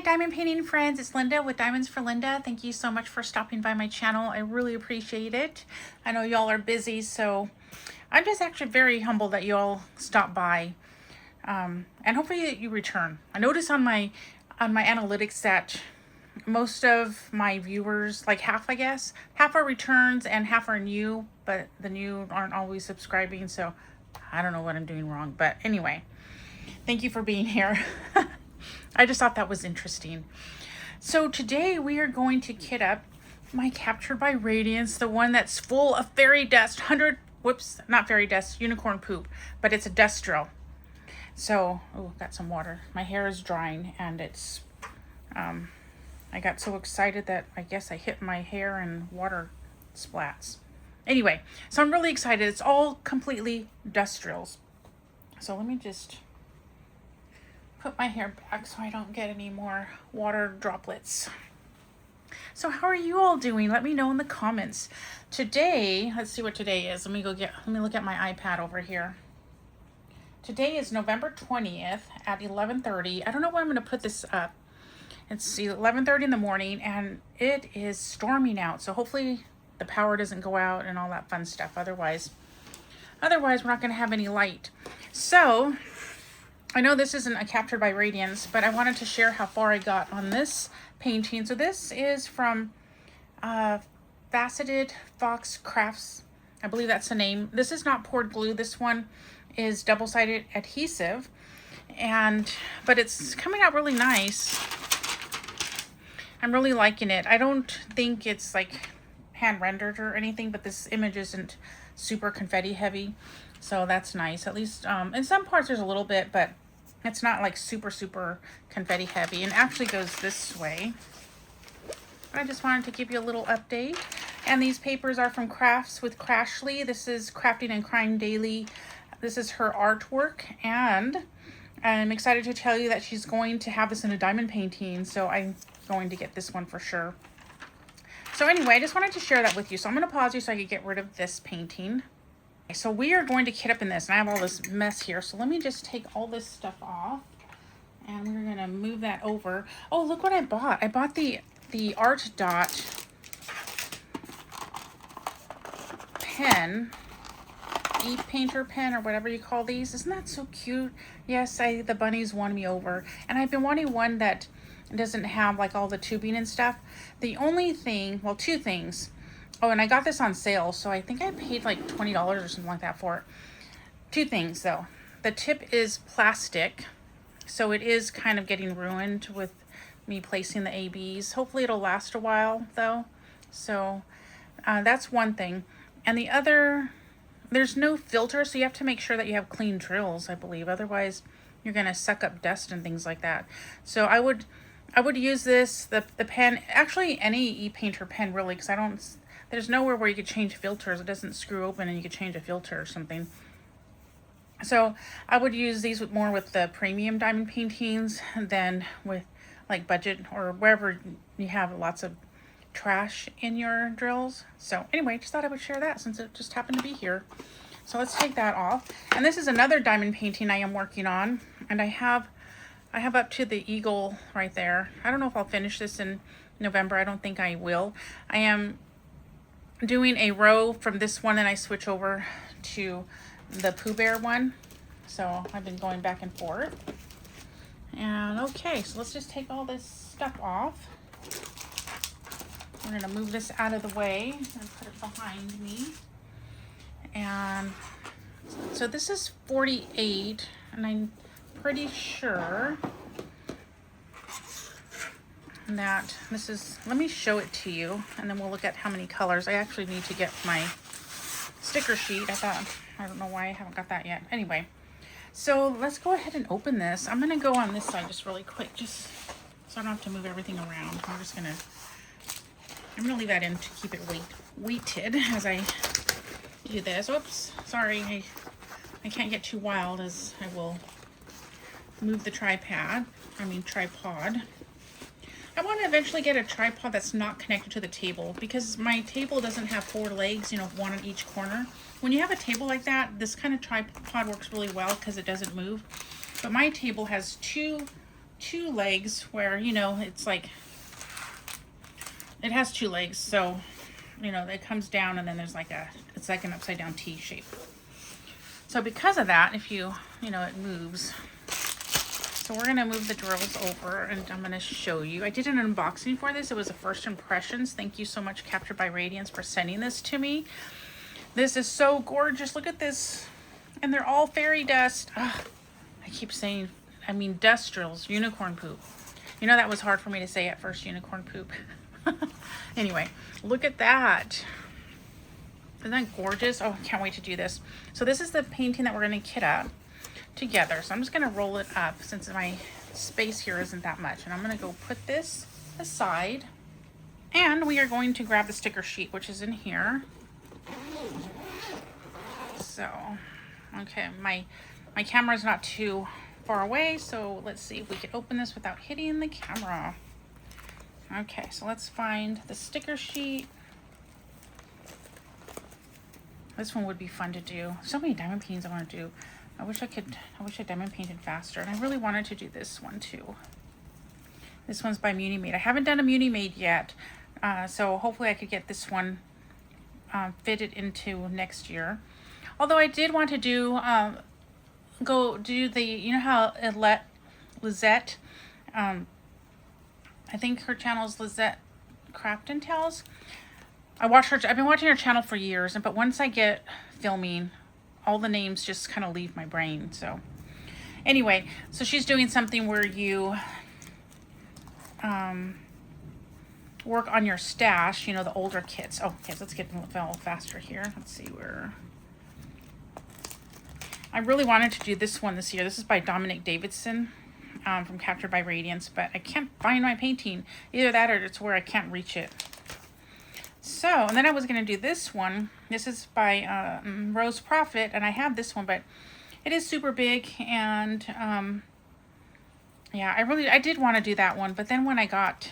diamond painting friends, it's Linda with Diamonds for Linda. Thank you so much for stopping by my channel. I really appreciate it. I know y'all are busy, so I'm just actually very humbled that y'all stop by, and hopefully you return. I notice on my analytics that most of my viewers, like half I guess, half are returns and half are new, but the new aren't always subscribing, so I don't know what I'm doing wrong. But anyway, thank you for being here. I just thought that was interesting. So today we are going to kit up my Captured by Radiance, the one that's full of fairy dust, not fairy dust, unicorn poop, but it's a dust drill. So, oh, got some water. My hair is drying and it's, I got so excited that I guess I hit my hair and water splats. Anyway, so I'm really excited. It's all completely dust drills. So let me just put my hair back so I don't get any more water droplets. So how are you all doing? Let me know in the comments. Today, let's see what today is. Let me look at my iPad over here. Today is November 20th at 11:30. I don't know when I'm going to put this up. It's 11:30 in the morning and it is storming out. So hopefully the power doesn't go out and all that fun stuff. Otherwise we're not going to have any light. So I know this isn't a Captured by Radiance, but I wanted to share how far I got on this painting. So this is from Faceted Fox Crafts. I believe that's the name. This is not poured glue. This one is double-sided adhesive, but it's coming out really nice. I'm really liking it. I don't think it's like hand rendered or anything, but this image isn't super confetti heavy, so that's nice. At least in some parts there's a little bit, but it's not like super confetti heavy, and actually goes this way. I just wanted to give you a little update. And these papers are from Crafts with Crashly. This is Crafting and Crime Daily. This is her artwork, and I'm excited to tell you that she's going to have this in a diamond painting, so I'm going to get this one for sure. So anyway, I just wanted to share that with you. So I'm going to pause you so I can get rid of this painting. So we are going to kit up in this, and I have all this mess here. So let me just take all this stuff off, and we're going to move that over. Oh, look what I bought. I bought the ArtDot pen, e-painter pen, or whatever you call these. Isn't that so cute? Yes, the bunnies won me over, and I've been wanting one that doesn't have like all the tubing and stuff. The only thing, well, two things. Oh, and I got this on sale, so I think I paid like $20 or something like that for it. Two things though. The tip is plastic, so it is kind of getting ruined with me placing the ABs. Hopefully it'll last a while though. So that's one thing. And the other, there's no filter, so you have to make sure that you have clean drills, I believe. Otherwise you're gonna suck up dust and things like that. So I would use this, the pen, actually any e-painter pen really, because there's nowhere where you could change filters. It doesn't screw open and you could change a filter or something. So I would use these more with the premium diamond paintings than with like budget or wherever you have lots of trash in your drills. So anyway, just thought I would share that since it just happened to be here. So let's take that off. And this is another diamond painting I am working on, and I have up to the eagle right there. I don't know if I'll finish this in November. I don't think I will. I am doing a row from this one, and I switch over to the Pooh Bear one. So I've been going back and forth. And okay, so let's just take all this stuff off. We're gonna move this out of the way and put it behind me. And so this is 48, and I'm pretty sure that this is, let me show it to you and then we'll look at how many colors. I actually need to get my sticker sheet. I don't know why I haven't got that yet. Anyway, so let's go ahead and open this. I'm gonna go on this side just really quick, just so I don't have to move everything around. I'm gonna leave that in to keep it weighted as I do this. Oops, sorry, I can't get too wild as I will move the tripod. I want to eventually get a tripod that's not connected to the table, because my table doesn't have 4 legs, you know, one on each corner. When you have a table like that, this kind of tripod works really well because it doesn't move. But my table has two two legs where, you know, it's like, it has two legs. So, you know, it comes down and then there's like it's like an upside down T shape. So because of that, if you know, it moves. So we're gonna move the drills over and I'm gonna show you. I did an unboxing for this. It was a first impressions. Thank you so much, Captured by Radiance, for sending this to me. This is so gorgeous. Look at this. And they're all fairy dust. Ugh, I keep saying, I mean dust drills, unicorn poop. You know, that was hard for me to say at first, unicorn poop. Anyway, look at that. Isn't that gorgeous? Oh, I can't wait to do this. So this is the painting that we're gonna kit up together. So I'm just gonna roll it up since my space here isn't that much. And I'm gonna go put this aside. And we are going to grab the sticker sheet, which is in here. So, okay, my camera's not too far away. So let's see if we can open this without hitting the camera. Okay, so let's find the sticker sheet. This one would be fun to do. So many diamond paintings I want to do. I wish I diamond painted faster. And I really wanted to do this one too. This one's by Muni Made. I haven't done a Muni Made yet. So hopefully I could get this one fitted into next year. Although I did want to do, go do the, you know how Lizette, I think her channel is Lizette Craft and Tales. I've been watching her channel for years, but once I get filming, all the names just kind of leave my brain. So anyway, so she's doing something where you work on your stash, you know, the older kits. Oh, okay, so let's get a little faster here. Let's see where. I really wanted to do this one this year. This is by Dominic Davidson from Captured by Radiance, but I can't find my painting. Either that or it's where I can't reach it. So, and then I was going to do this one. This is by Rose Prophet, and I have this one, but it is super big, and yeah, I did want to do that one, but then when I got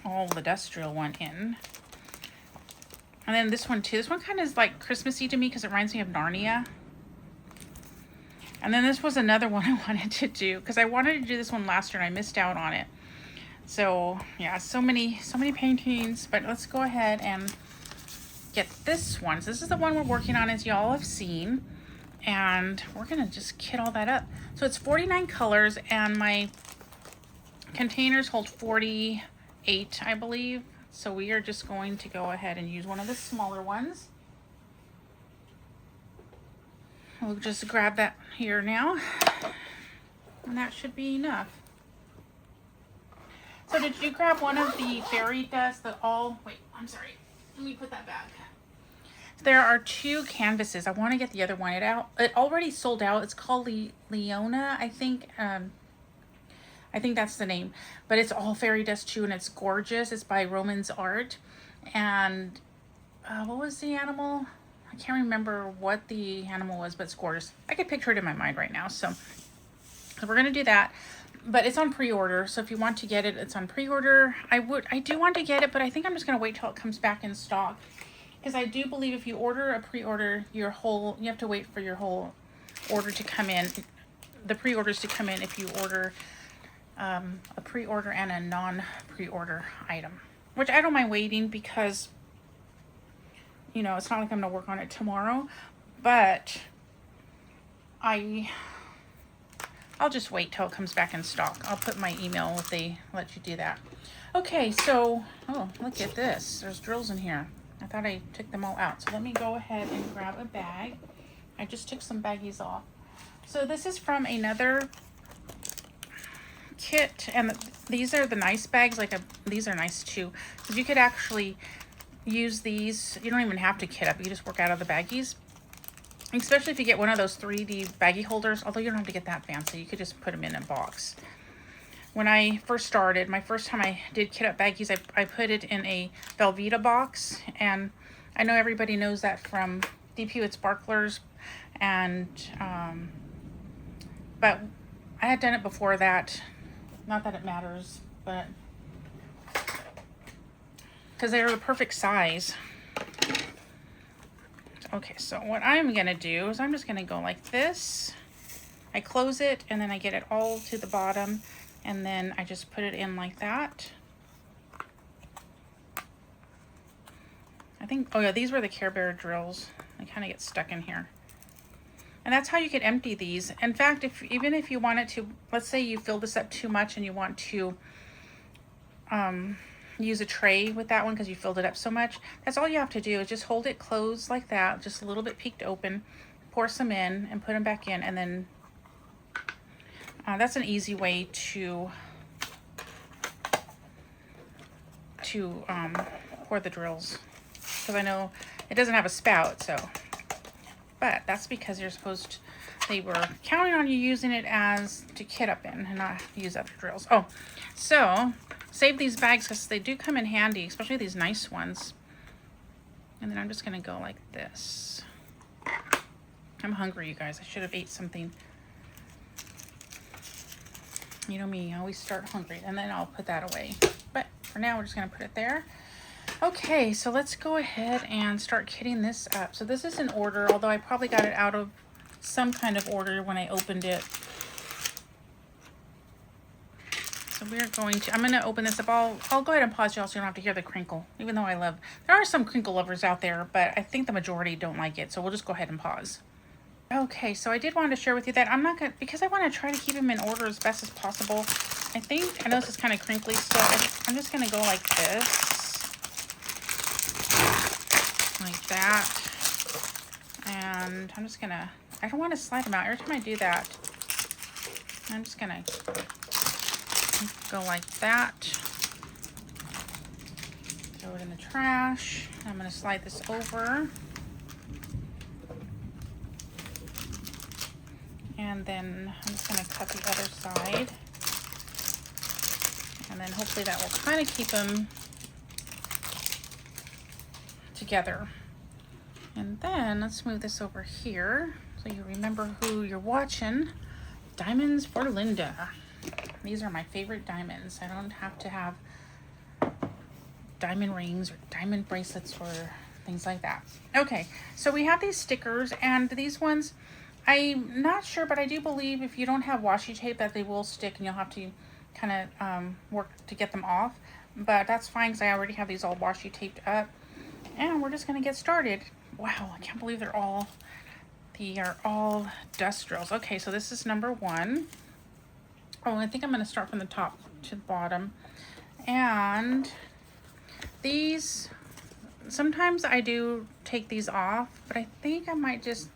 all the dust drill one in, and then this one too. This one kind of is like Christmassy to me because it reminds me of Narnia. And then this was another one I wanted to do because I wanted to do this one last year and I missed out on it. So yeah, so many paintings, but let's go ahead and get this one. So this is the one we're working on, as y'all have seen, and we're gonna just kit all that up. So it's 49 colors and my containers hold 48, I believe. So we are just going to go ahead and use one of the smaller ones. We'll just grab that here now, and that should be enough. So did you grab one of the fairy dust that wait, I'm sorry. Let me put that back. There are two canvases. I want to get the other one. It already sold out. It's called Leona, I think. I think that's the name. But it's all fairy dust too, and it's gorgeous. It's by Roman's Art. And what was the animal? I can't remember what the animal was, but it's gorgeous. I could picture it in my mind right now. So we're going to do that. But it's on pre-order, so if you want to get it, it's on pre-order. I do want to get it, but I think I'm just going to wait till it comes back in stock. Because I do believe if you order a pre-order, you have to wait for your whole order to come in. The pre-orders to come in if you order a pre-order and a non-pre-order item. Which I don't mind waiting because, you know, it's not like I'm going to work on it tomorrow. But I'll just wait till it comes back in stock. I'll put my email if they let you do that. Okay, so, oh, look at this. There's drills in here. I thought I took them all out. So let me go ahead and grab a bag. I just took some baggies off. So this is from another kit, and these are the nice bags. These are nice too, because you could actually use these. You don't even have to kit up. You just work out of the baggies. Especially if you get one of those 3D baggie holders, although you don't have to get that fancy. You could just put them in a box. When I first started, my first time I did kit up baggies, I put it in a Velveeta box. And I know everybody knows that from Deep Hewitt Sparklers. And, but I had done it before that. Not that it matters, but because they were the perfect size. Okay, so what I'm going to do is I'm just going to go like this. I close it and then I get it all to the bottom. And then I just put it in like that. I think, oh yeah, these were the Care Bear drills. They kind of get stuck in here. And that's how you can empty these. In fact, even if you wanted to, let's say you fill this up too much and you want to use a tray with that one because you filled it up so much, that's all you have to do is just hold it closed like that, just a little bit peeked open, pour some in and put them back in, and then that's an easy way to pour the drills, because I know it doesn't have a spout, so, but that's because they were counting on you using it as to kit up in and not use other drills. Oh, so save these bags because they do come in handy, especially these nice ones. And then I'm just gonna go like this. I'm hungry, you guys. I should have ate something. You know me, I always start hungry, and then I'll put that away. But for now, we're just gonna put it there. Okay, so let's go ahead and start kitting this up. So this is in order, although I probably got it out of some kind of order when I opened it. So we're going to, I'm going to open this up. I'll go ahead and pause y'all so you don't have to hear the crinkle, even though there are some crinkle lovers out there, but I think the majority don't like it. So we'll just go ahead and pause. Okay, so I did want to share with you that I'm not going to, because I want to try to keep them in order as best as possible. I know this is kind of crinkly, so I'm just going to go like this. Like that. And I'm just going to, I don't want to slide them out. Every time I do that, I'm just going to go like that. Throw it in the trash. I'm going to slide this over. And then I'm just going to cut the other side. And then hopefully that will kind of keep them together. And then let's move this over here so you remember who you're watching. Diamonds for Linda. These are my favorite diamonds. I don't have to have diamond rings or diamond bracelets or things like that. Okay, so we have these stickers, and these ones, I'm not sure, but I do believe if you don't have washi tape that they will stick and you'll have to kind of work to get them off. But that's fine because I already have these all washi taped up. And we're just going to get started. Wow, I can't believe they are all dust drills. Okay, so this is number 1. Oh, I think I'm going to start from the top to the bottom. And these, sometimes I do take these off, but I think I might just,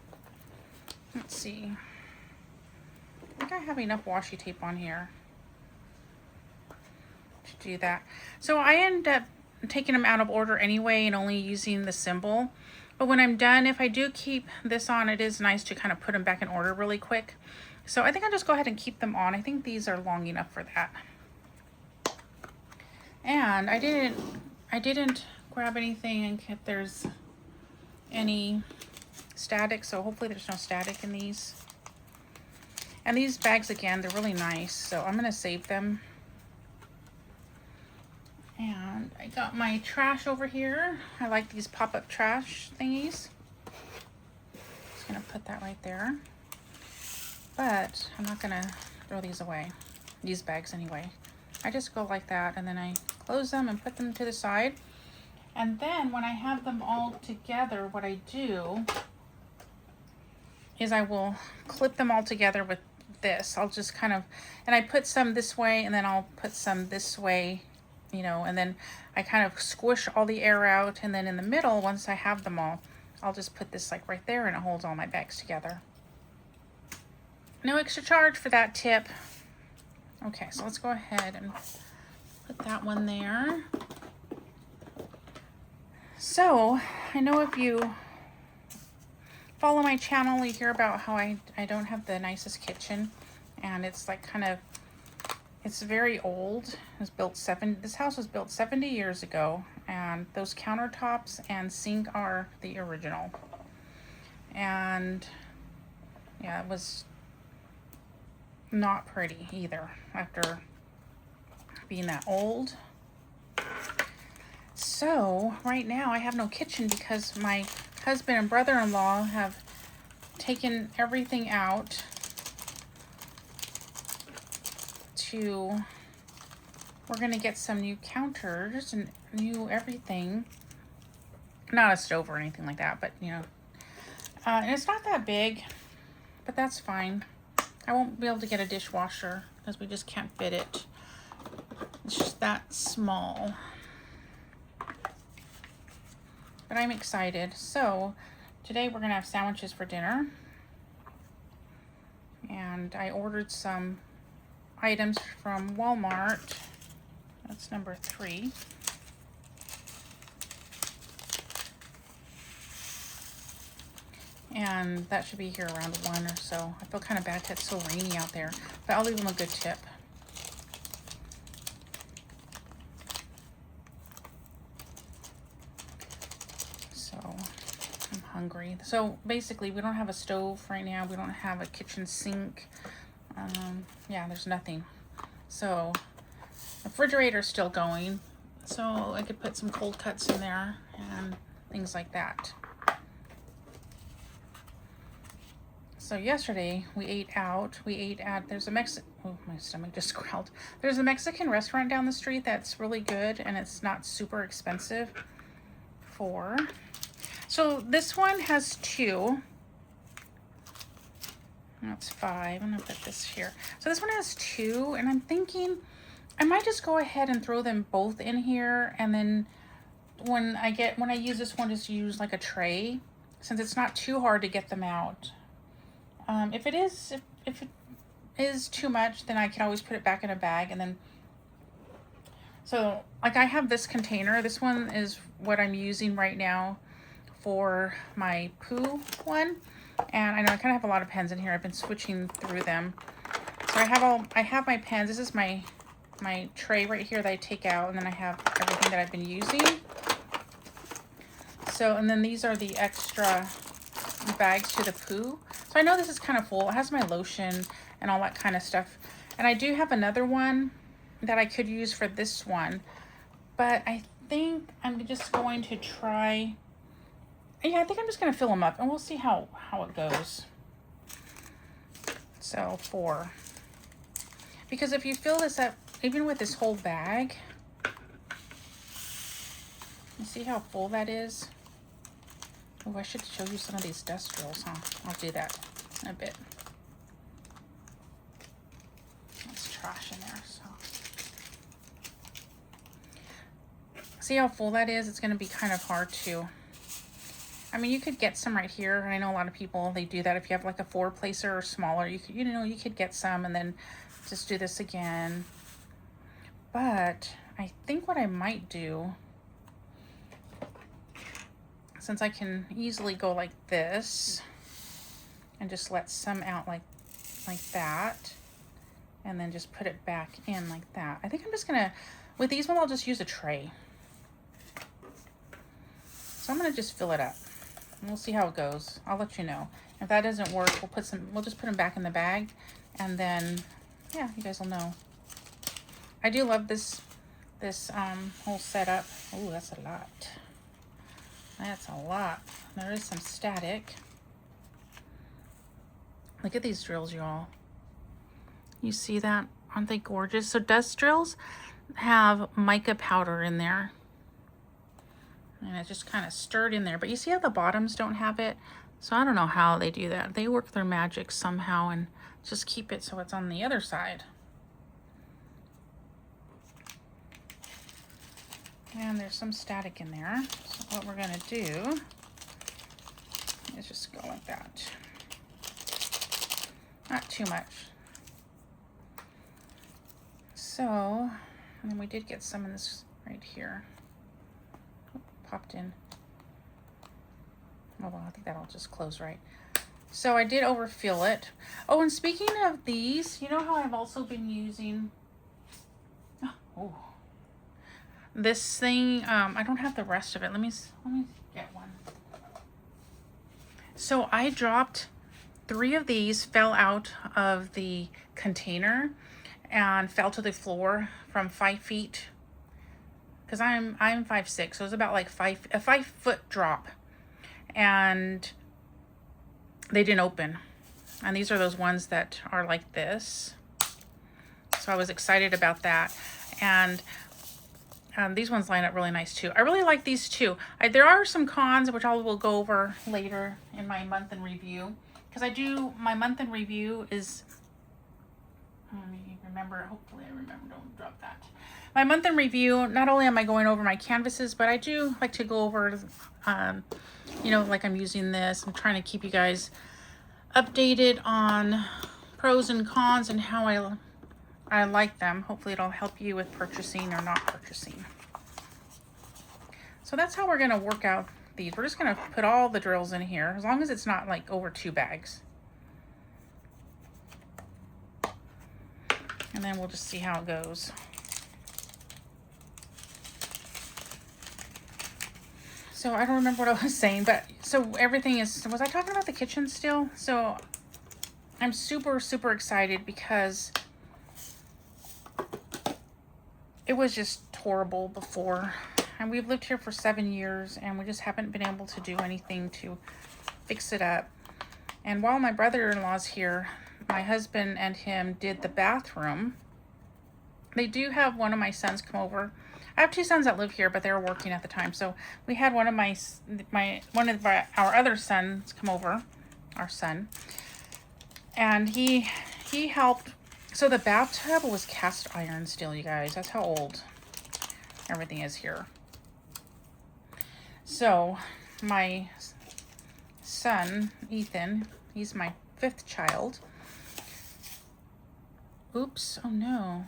let's see. I think I have enough washi tape on here to do that. So I end up taking them out of order anyway and only using the symbol. But when I'm done, if I do keep this on, it is nice to kind of put them back in order really quick. So I think I'll just go ahead and keep them on. I think these are long enough for that. And I didn't grab anything in case there's any static, so hopefully there's no static in these. And these bags, again, they're really nice, so I'm gonna save them. And I got my trash over here. I like these pop-up trash thingies. Just gonna put that right there. But I'm not gonna throw these away, these bags anyway. I just go like that, and then I close them and put them to the side. And then when I have them all together, what I do is I will clip them all together with this. I'll just kind of, and I put some this way, and then I'll put some this way, you know, and then I kind of squish all the air out, and then in the middle, once I have them all, I'll just put this like right there, and it holds all my bags together. No extra charge for that tip. Okay, so let's go ahead and put that one there. So, I know if you follow my channel, you hear about how I don't have the nicest kitchen, and it's like kind of, it's very old. It was built this house was built 70 years ago, and those countertops and sink are the original. And yeah, it was not pretty either after being that old. So right now I have no kitchen because my husband and brother-in-law have taken everything out gonna get some new counters and new everything. Not a stove or anything like that, but you know. And it's not that big, but that's fine. I won't be able to get a dishwasher because we just can't fit it. It's just that small. But I'm excited. So today we're gonna have sandwiches for dinner. And I ordered some items from Walmart. That's number 3. And that should be here around 1 or so. I feel kind of bad because it's so rainy out there, but I'll leave them a good tip. So I'm hungry. So basically we don't have a stove right now. We don't have a kitchen sink. Yeah, there's nothing. So the refrigerator's still going. So I could put some cold cuts in there and things like that. So yesterday we ate out. We ate at, there's a oh, my stomach just growled. There's a Mexican restaurant down the street that's really good and it's not super expensive for. So this one has 2. That's 5. I'm gonna put this here. So this one has 2 and I'm thinking I might just go ahead and throw them both in here, and then when I use this one, just use like a tray since it's not too hard to get them out. If it is too much, then I can always put it back in a bag. And then, so like I have this container. This one is what I'm using right now for my poo one. And I know I kind of have a lot of pens in here. I've been switching through them. So I have my pens. This is my tray right here that I take out. And then I have everything that I've been using. So, and then these are the extra bags to the poo. So I know this is kind of full. It has my lotion and all that kind of stuff. And I do have another one that I could use for this one. But I think I'm just going to try. Yeah, I think I'm just going to fill them up and we'll see how it goes. So 4. Because if you fill this up, even with this whole bag, you see how full that is? Oh, I should show you some of these dust drills, huh? I'll do that in a bit. There's trash in there, so. See how full that is? It's going to be kind of hard to. I mean, you could get some right here. And I know a lot of people, they do that. If you have like a 4-placer or smaller, you could get some and then just do this again. But I think what I might do, since I can easily go like this and just let some out like that, and then just put it back in like that. I think I'm just gonna, with these ones, I'll just use a tray. So I'm gonna just fill it up. And we'll see how it goes. I'll let you know. If that doesn't work, we'll just put them back in the bag, and then yeah, you guys will know. I do love this whole setup. Oh, that's a lot. That's a lot. There is some static. Look at these drills, y'all. You see that? Aren't they gorgeous? So dust drills have mica powder in there. And it just kind of stirred in there. But you see how the bottoms don't have it? So I don't know how they do that. They work their magic somehow and just keep it so it's on the other side. And there's some static in there. So what we're going to do is just go like that. Not too much. So, and then we did get some in this right here. Oh, popped in. Oh, well, I think that'll just close right. So I did overfill it. Oh, and speaking of these, you know how I've also been using this thing. I don't have the rest of it. Let me get one. So I dropped 3 of these, fell out of the container and fell to the floor from 5 feet. Because I'm 5'6", so it was about like a 5 foot drop. And they didn't open. And these are those ones that are like this. So I was excited about that. And these ones line up really nice too. I really like these too. There are some cons, which I will go over later in my month in review. Because I do, my month in review is, let me remember, hopefully I remember, don't drop that. My month in review, not only am I going over my canvases, but I do like to go over, you know, like I'm using this. I'm trying to keep you guys updated on pros and cons and how I like them. Hopefully it'll help you with purchasing or not purchasing. So that's how we're going to work out these. We're just going to put all the drills in here, as long as it's not like over 2 bags. And then we'll just see how it goes. So I don't remember what I was saying, but so everything is, was I talking about the kitchen still? So I'm super, super excited because it was just horrible before. And we've lived here for 7 years and we just haven't been able to do anything to fix it up. And while my brother-in-law's here, my husband and him did the bathroom. They do have one of my sons come over. I have 2 sons that live here, but they were working at the time. So we had one of our other sons come over, our son, and he helped. So the bathtub was cast iron steel, you guys. That's how old everything is here. So my son, Ethan, he's my 5th child. Oops, oh no.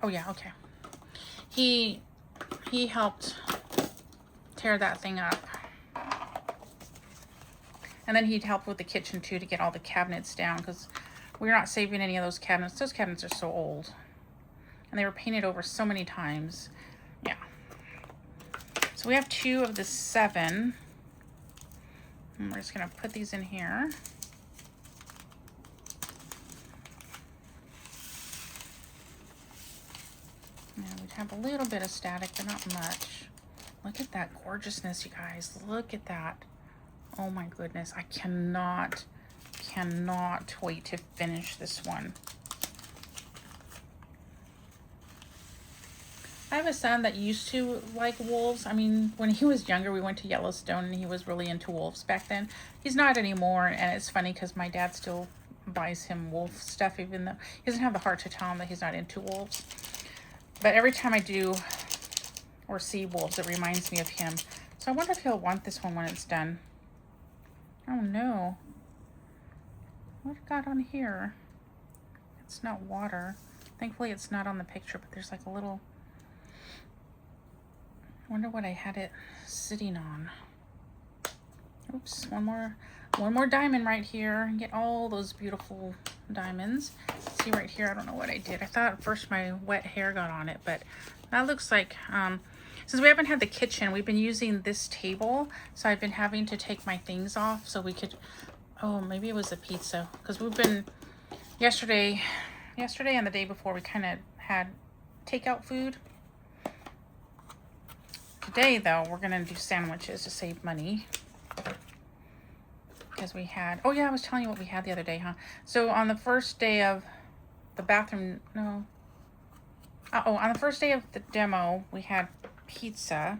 Oh yeah, okay. He helped tear that thing up. And then he'd help with the kitchen too to get all the cabinets down, because we're not saving any of those cabinets. Those cabinets are so old. And they were painted over so many times. Yeah. So we have 2 of the 7. And we're just going to put these in here. Now we have a little bit of static, but not much. Look at that gorgeousness, you guys. Look at that. Oh my goodness. I cannot wait to finish this one. I have a son that used to like wolves. I mean, when he was younger, we went to Yellowstone and he was really into wolves back then. He's not anymore, and it's funny because my dad still buys him wolf stuff, even though he doesn't have the heart to tell him that he's not into wolves. But every time I do or see wolves, it reminds me of him. So I wonder if he'll want this one when it's done. Oh no. What got on here? It's not water. Thankfully it's not on the picture, but there's like a little... I wonder what I had it sitting on. Oops, one more diamond right here. Get all those beautiful diamonds. See right here, I don't know what I did. I thought at first my wet hair got on it, but that looks like, since we haven't had the kitchen, we've been using this table. So I've been having to take my things off so we could, oh, maybe it was the pizza. Because we've been, yesterday and the day before, we kind of had takeout food. Today, though, we're going to do sandwiches to save money. Because we had, oh yeah, I was telling you what we had the other day, huh? So on the first day of the bathroom, no. On the first day of the demo, we had pizza.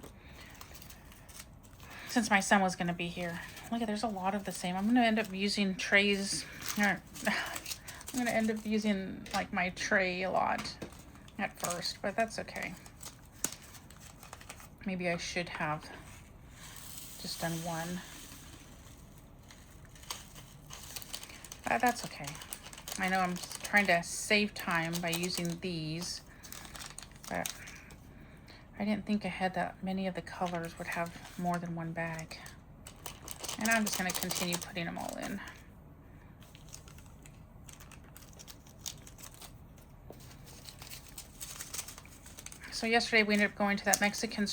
Since my son was going to be here. Look at, there's a lot of the same. I'm going to end up using trays. I'm going to end up using like my tray a lot at first, but that's okay. Maybe I should have just done one. That's okay. I know I'm trying to save time by using these, but I didn't think ahead that many of the colors would have more than one bag. And I'm just going to continue putting them all in. So yesterday we ended up going to that Mexican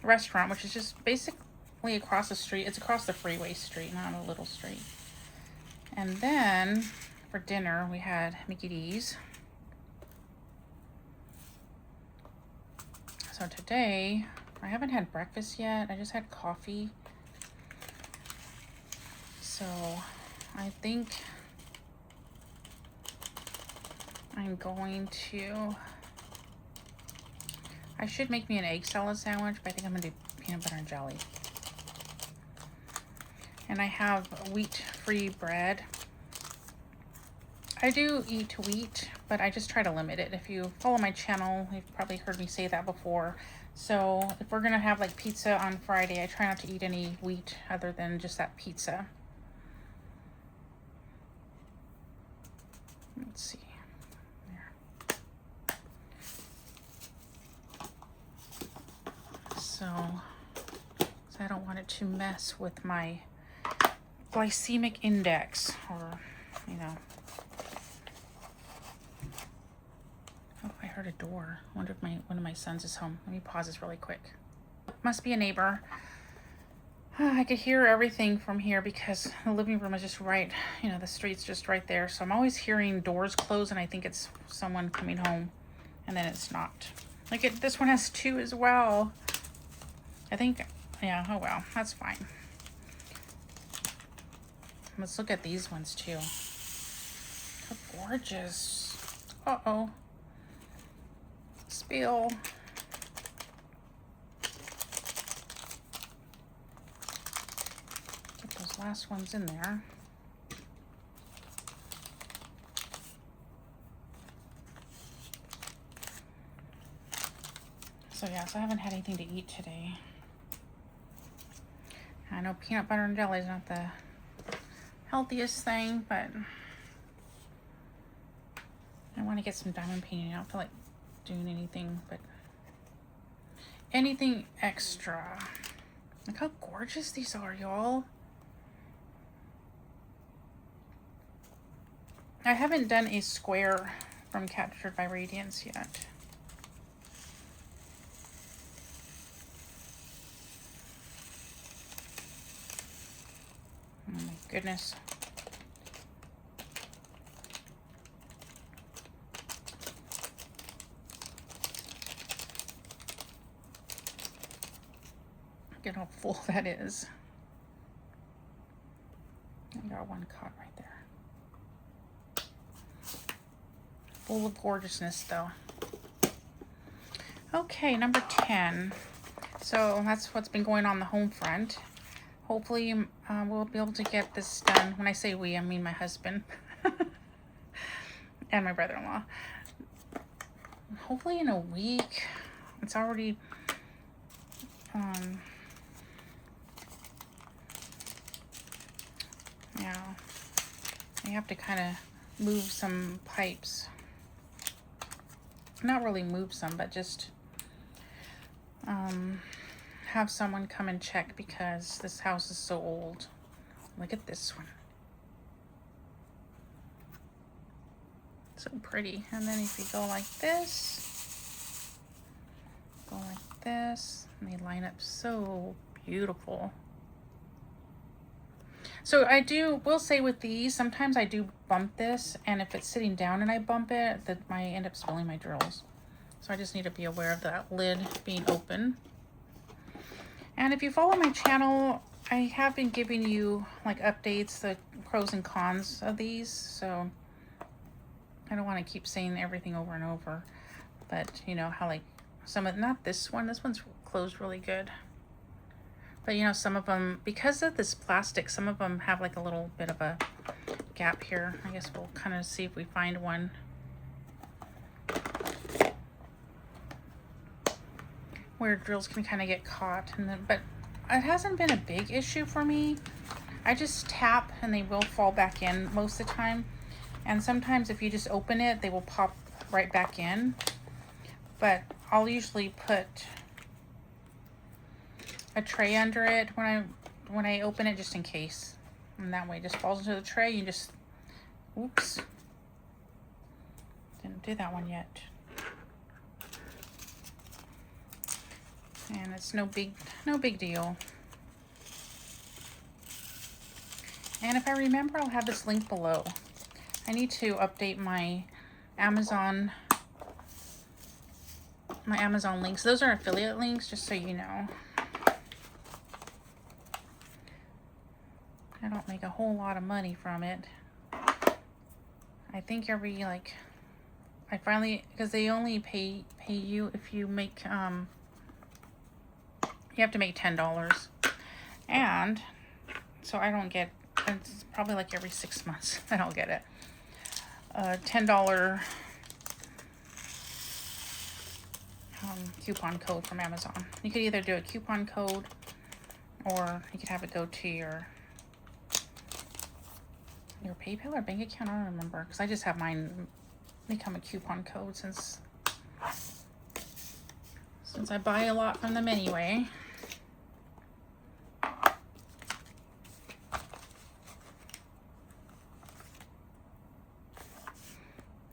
restaurant, which is just basically across the street. It's across the freeway street, not a little street. And then for dinner we had Mickey D's. So today I haven't had breakfast yet. I just had coffee. So I think I'm going to, I should make me an egg salad sandwich, but I think I'm gonna do peanut butter and jelly. And I have wheat-free bread. I do eat wheat, but I just try to limit it. If you follow my channel, you've probably heard me say that before. So if we're gonna have like pizza on Friday, I try not to eat any wheat other than just that pizza. Let's see. There. So I don't want it to mess with my glycemic index, or, you know. Oh, I heard a door. I wonder if one of my sons is home. Let me pause this really quick. Must be a neighbor. I could hear everything from here because the living room is just right, you know, the street's just right there. So I'm always hearing doors close, and I think it's someone coming home, and then it's not. Like this one has 2 as well. I think, yeah, oh well, that's fine. Let's look at these ones too. How gorgeous. Uh-oh. Spill. Get those last ones in there. So yeah, so I haven't had anything to eat today. I know peanut butter and jelly is not the healthiest thing, but I want to get some diamond painting. I don't feel like doing anything but anything extra. Look how gorgeous these are, y'all. I haven't done a square from Captured by Radiance yet. Oh my goodness. Look at how full that is. I got one caught right there. Full of gorgeousness though. Okay, number 10. So that's what's been going on the home front. Hopefully we'll be able to get this done. When I say we, I mean my husband and my brother-in-law. Hopefully in a week. It's already yeah, I have to kind of move some pipes. Not really move some, but just have someone come and check because this house is so old. Look at this one. So pretty. And then if you go like this, go like this, and they line up so beautiful. So will say with these, sometimes I do bump this, and if it's sitting down and I bump it, that I end up spilling my drills. So I just need to be aware of that lid being open. And if you follow my channel, I have been giving you like updates, the pros and cons of these. So I don't want to keep saying everything over and over, but you know how like not this one's closed really good. But you know, some of them, because of this plastic, some of them have like a little bit of a gap here. I guess we'll kind of see if we find one. Where drills can kind of get caught, and then, but it hasn't been a big issue for me. I just tap and they will fall back in most of the time. And sometimes if you just open it, they will pop right back in. But I'll usually put a tray under it when I open it, just in case. And that way it just falls into the tray. You just, oops. Didn't do that one yet. And it's no big deal. And if I remember, I'll have this link below. I need to update my Amazon links. Those are affiliate links, just so you know. I don't make a whole lot of money from it. I think every like I finally, because they only pay you if you make, you have to make $10. And so I don't get, it's probably like every 6 months I don't get it. $10 coupon code from Amazon. You could either do a coupon code or you could have it go to your PayPal or bank account. I don't remember, because I just have mine become a coupon code since I buy a lot from them anyway.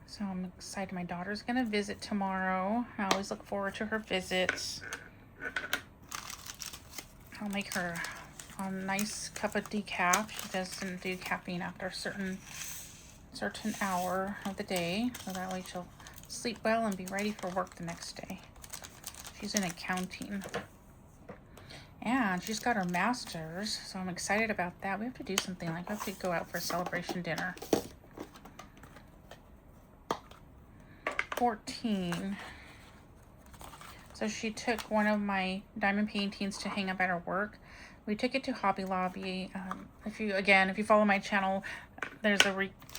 So I'm excited. My daughter's gonna visit tomorrow. I always look forward to her visits. I'll make her a nice cup of decaf. She doesn't do caffeine after a certain hour of the day, so that way she'll sleep well and be ready for work the next day. She's in accounting. And she's got her master's, so I'm excited about that. We have to do something, like we have to go out for a celebration dinner. 14. So she took one of my diamond paintings to hang up at her work. We took it to Hobby Lobby. If you follow my channel, there's a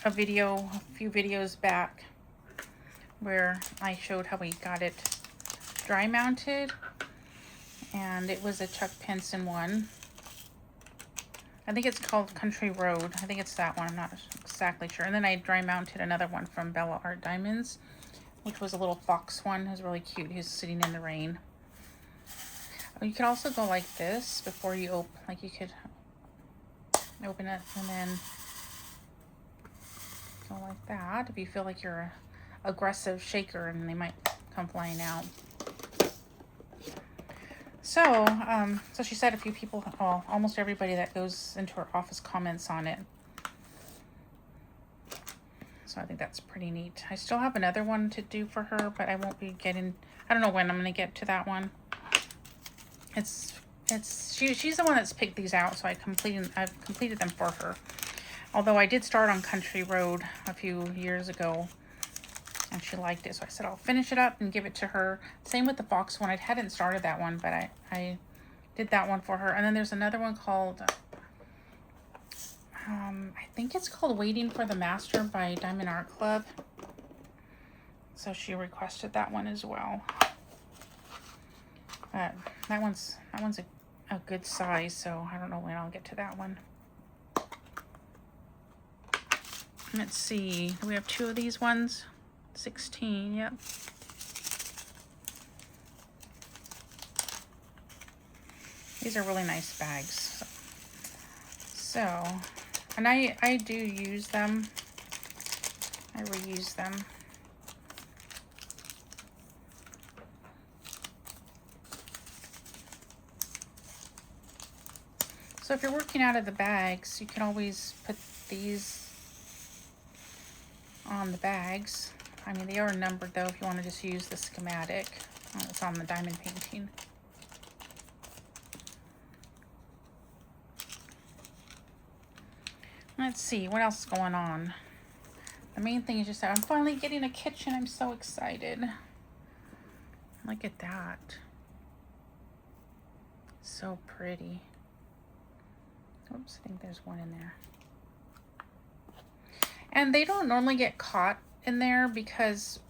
few videos back where I showed how we got it dry mounted, and it was a Chuck Penson one. I think it's called Country Road. I think it's that one. I'm not exactly sure. And then I dry mounted another one from Bella Art Diamonds, which was a little fox one. It was really cute. He was sitting in the rain. You could also go like this before you open, like you could open it and then go like that if you feel like you're an aggressive shaker and they might come flying out. So, so she said a few people, well, almost everybody that goes into her office comments on it. So I think that's pretty neat. I still have another one to do for her, but I won't be getting, I don't know when I'm going to get to that one. She's the one that's picked these out, so I've completed them for her. Although I did start on Country Road a few years ago, and she liked it, so I said I'll finish it up and give it to her. Same with the fox one. I hadn't started that one, but I did that one for her. And then there's another one called, I think it's called Waiting for the Master by Diamond Art Club. So she requested that one as well. That one's a good size, so I don't know when I'll get to that one. Let's see, we have 2 of these ones. 16, yep. These are really nice bags. So, and I do use them. I reuse them. So if you're working out of the bags, you can always put these on the bags. I mean, they are numbered though if you want to just use the schematic. It's on the diamond painting. Let's see, what else is going on? The main thing is just that I'm finally getting a kitchen. I'm so excited. Look at that. So pretty. Oops, I think there's one in there. And they don't normally get caught in there because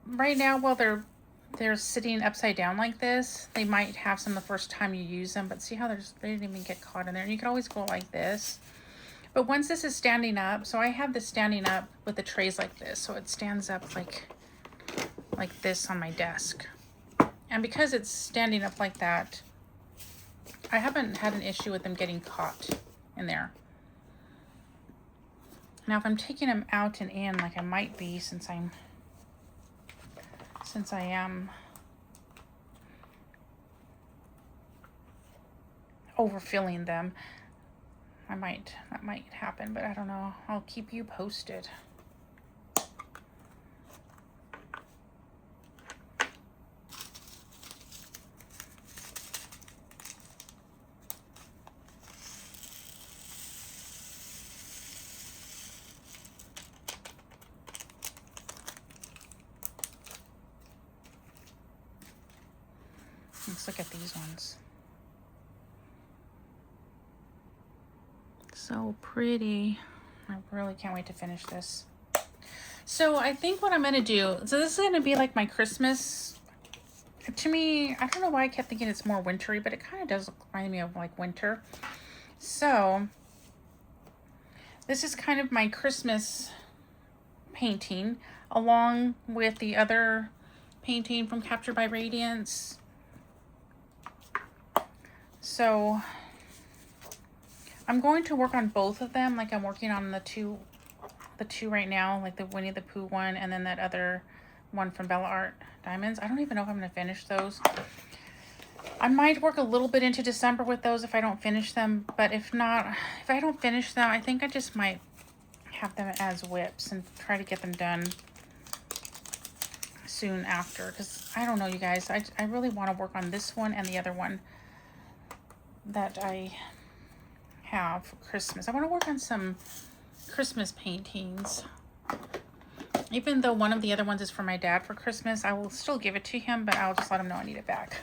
right now, while they're sitting upside down like this, they might have some the first time you use them, but see how they didn't even get caught in there. And you can always go like this. But once this is standing up, so I have this standing up with the trays like this, so it stands up like this on my desk. And because it's standing up like that, I haven't had an issue with them getting caught in there. Now, if I'm taking them out and in, like I might be, since I am overfilling them, that might happen, but I don't know. I'll keep you posted. Let's look at these ones. So pretty. I really can't wait to finish this. So I think what I'm going to do, so this is going to be like my Christmas. To me, I don't know why I kept thinking it's more wintry, but it kind of does remind me of like winter. So this is kind of my Christmas painting along with the other painting from Captured by Radiance. So I'm going to work on both of them, like I'm working on the two right now, like the Winnie the Pooh one and then that other one from Bella Art Diamonds. I don't even know if I'm going to finish those. I might work a little bit into December with those if I don't finish them, but if not, if I don't finish them, I think I just might have them as whips and try to get them done soon after, because I don't know, you guys, I really want to work on this one and the other one that I have for Christmas. I want to work on some Christmas paintings. Even though one of the other ones is for my dad for Christmas, I will still give it to him, but I'll just let him know I need it back.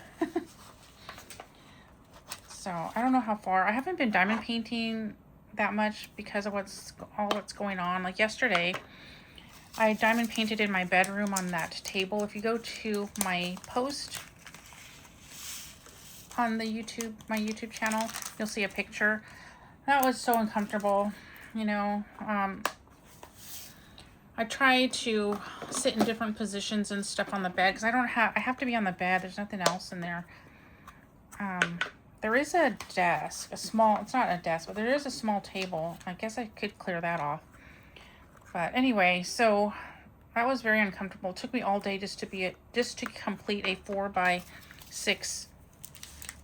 So I don't know how far. I haven't been diamond painting that much because of all what's going on. Like yesterday, I diamond painted in my bedroom on that table. If you go to my post on the my YouTube channel, you'll see a picture. That was so uncomfortable, you know. I try to sit in different positions and stuff on the bed because I have to be on the bed. There's nothing else in there. There is a desk, it's not a desk, but there is a small table. I guess I could clear that off. But anyway, so that was very uncomfortable. It took me all day just to complete a 4 by 6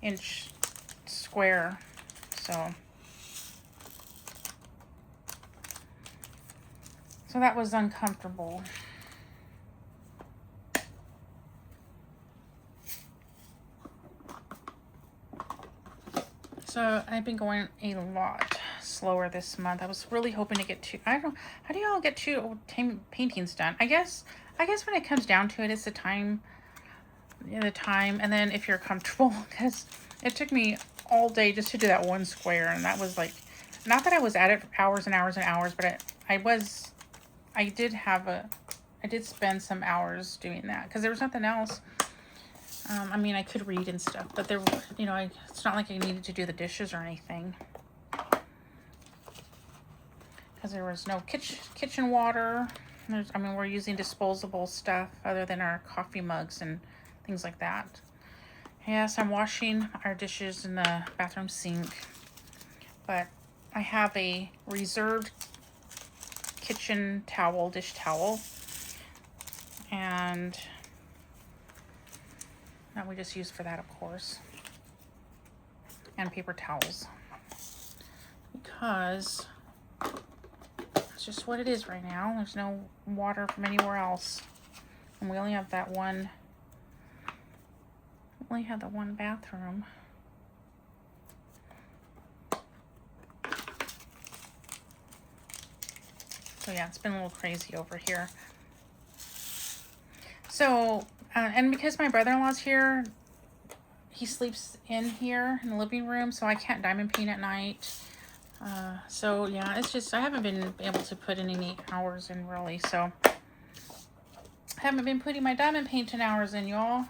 inch square. So that was uncomfortable. So I've been going a lot slower this month. I was really hoping to get I don't know, how do y'all get 2 paintings done? I guess when it comes down to it, it's the time, and then if you're comfortable, because it took me all day just to do that one square, and that was like, not that I was at it for hours and hours and hours, but I did spend some hours doing that because there was nothing else. I mean, I could read and stuff, but there, it's not like I needed to do the dishes or anything because there was no kitchen water. We're using disposable stuff other than our coffee mugs and things like that. Yes, I'm washing our dishes in the bathroom sink, but I have a reserved kitchen towel, dish towel, and that we just use for that, of course, and paper towels, because it's just what it is right now. There's no water from anywhere else, and we only have that one. We only have the one bathroom. So yeah, it's been a little crazy over here. So, and because my brother-in-law's here, he sleeps in here in the living room, so I can't diamond paint at night. So yeah, it's just, I haven't been able to put in any hours in really, so I haven't been putting my diamond painting hours in, y'all.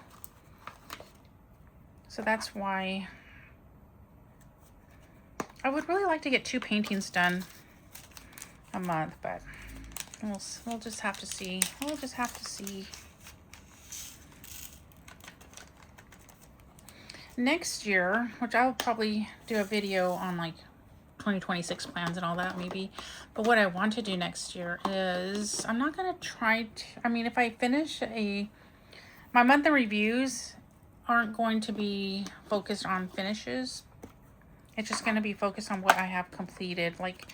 So that's why I would really like to get 2 paintings done a month, but we'll just have to see. We'll just have to see. Next year, which I'll probably do a video on like 2026 plans and all that maybe, but what I want to do next year is I'm not going to try to, if I finish my monthly reviews aren't going to be focused on finishes. It's just going to be focused on what I have completed, like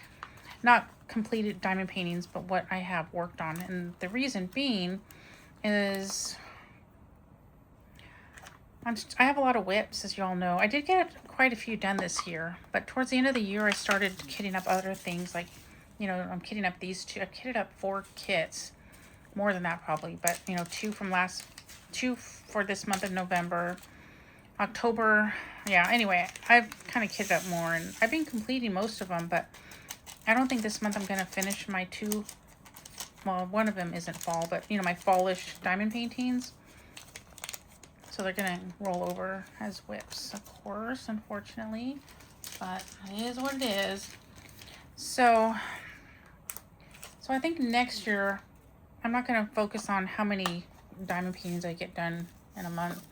not completed diamond paintings, but what I have worked on. And the reason being is I have a lot of whips, as you all know. I did get quite a few done this year, but towards the end of the year, I started kitting up other things, like, I'm kitting up these 2. I've kitted up 4 kits, more than that probably, but 2 for this month of November, October. Yeah, anyway, I've kind of kidded up more, and I've been completing most of them, but I don't think this month I'm going to finish my two, well, one of them isn't fall, but, you know, my fallish diamond paintings. So they're going to roll over as whips, of course, unfortunately, but it is what it is. So I think next year, I'm not going to focus on how many diamond paintings I get done in a month.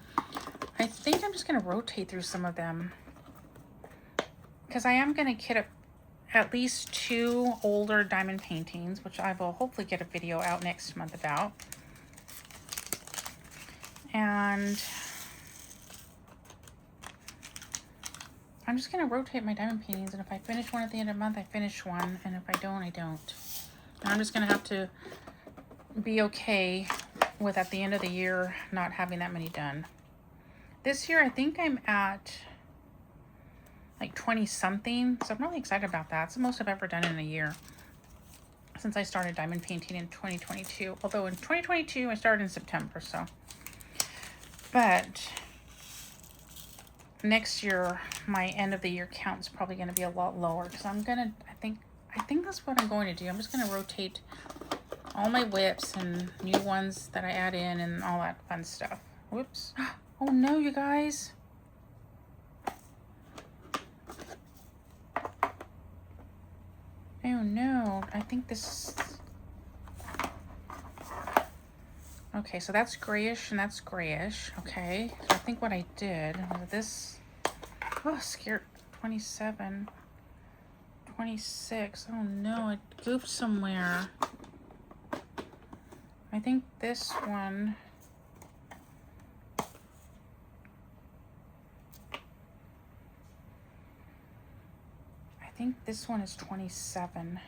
I think I'm just going to rotate through some of them, because I am going to kit up at least 2 older diamond paintings, which I will hopefully get a video out next month about. And I'm just going to rotate my diamond paintings, and if I finish one at the end of the month, I finish one, and if I don't, I don't. And I'm just going to have to be okay with, at the end of the year, not having that many done. This year, I think I'm at like 20 something, so I'm really excited about that. It's the most I've ever done in a year since I started diamond painting in 2022. Although in 2022 I started in September, so. But next year my end of the year count is probably going to be a lot lower, because I'm gonna, I think that's what I'm going to do. I'm just going to rotate all my whips and new ones that I add in and all that fun stuff. Whoops. Oh no, you guys. Oh no, I think this, okay, so that's grayish and that's grayish. Okay, so I think what I did was this, oh, scared, 27, 26, oh no, I goofed somewhere. I think this one, I think this one is 27.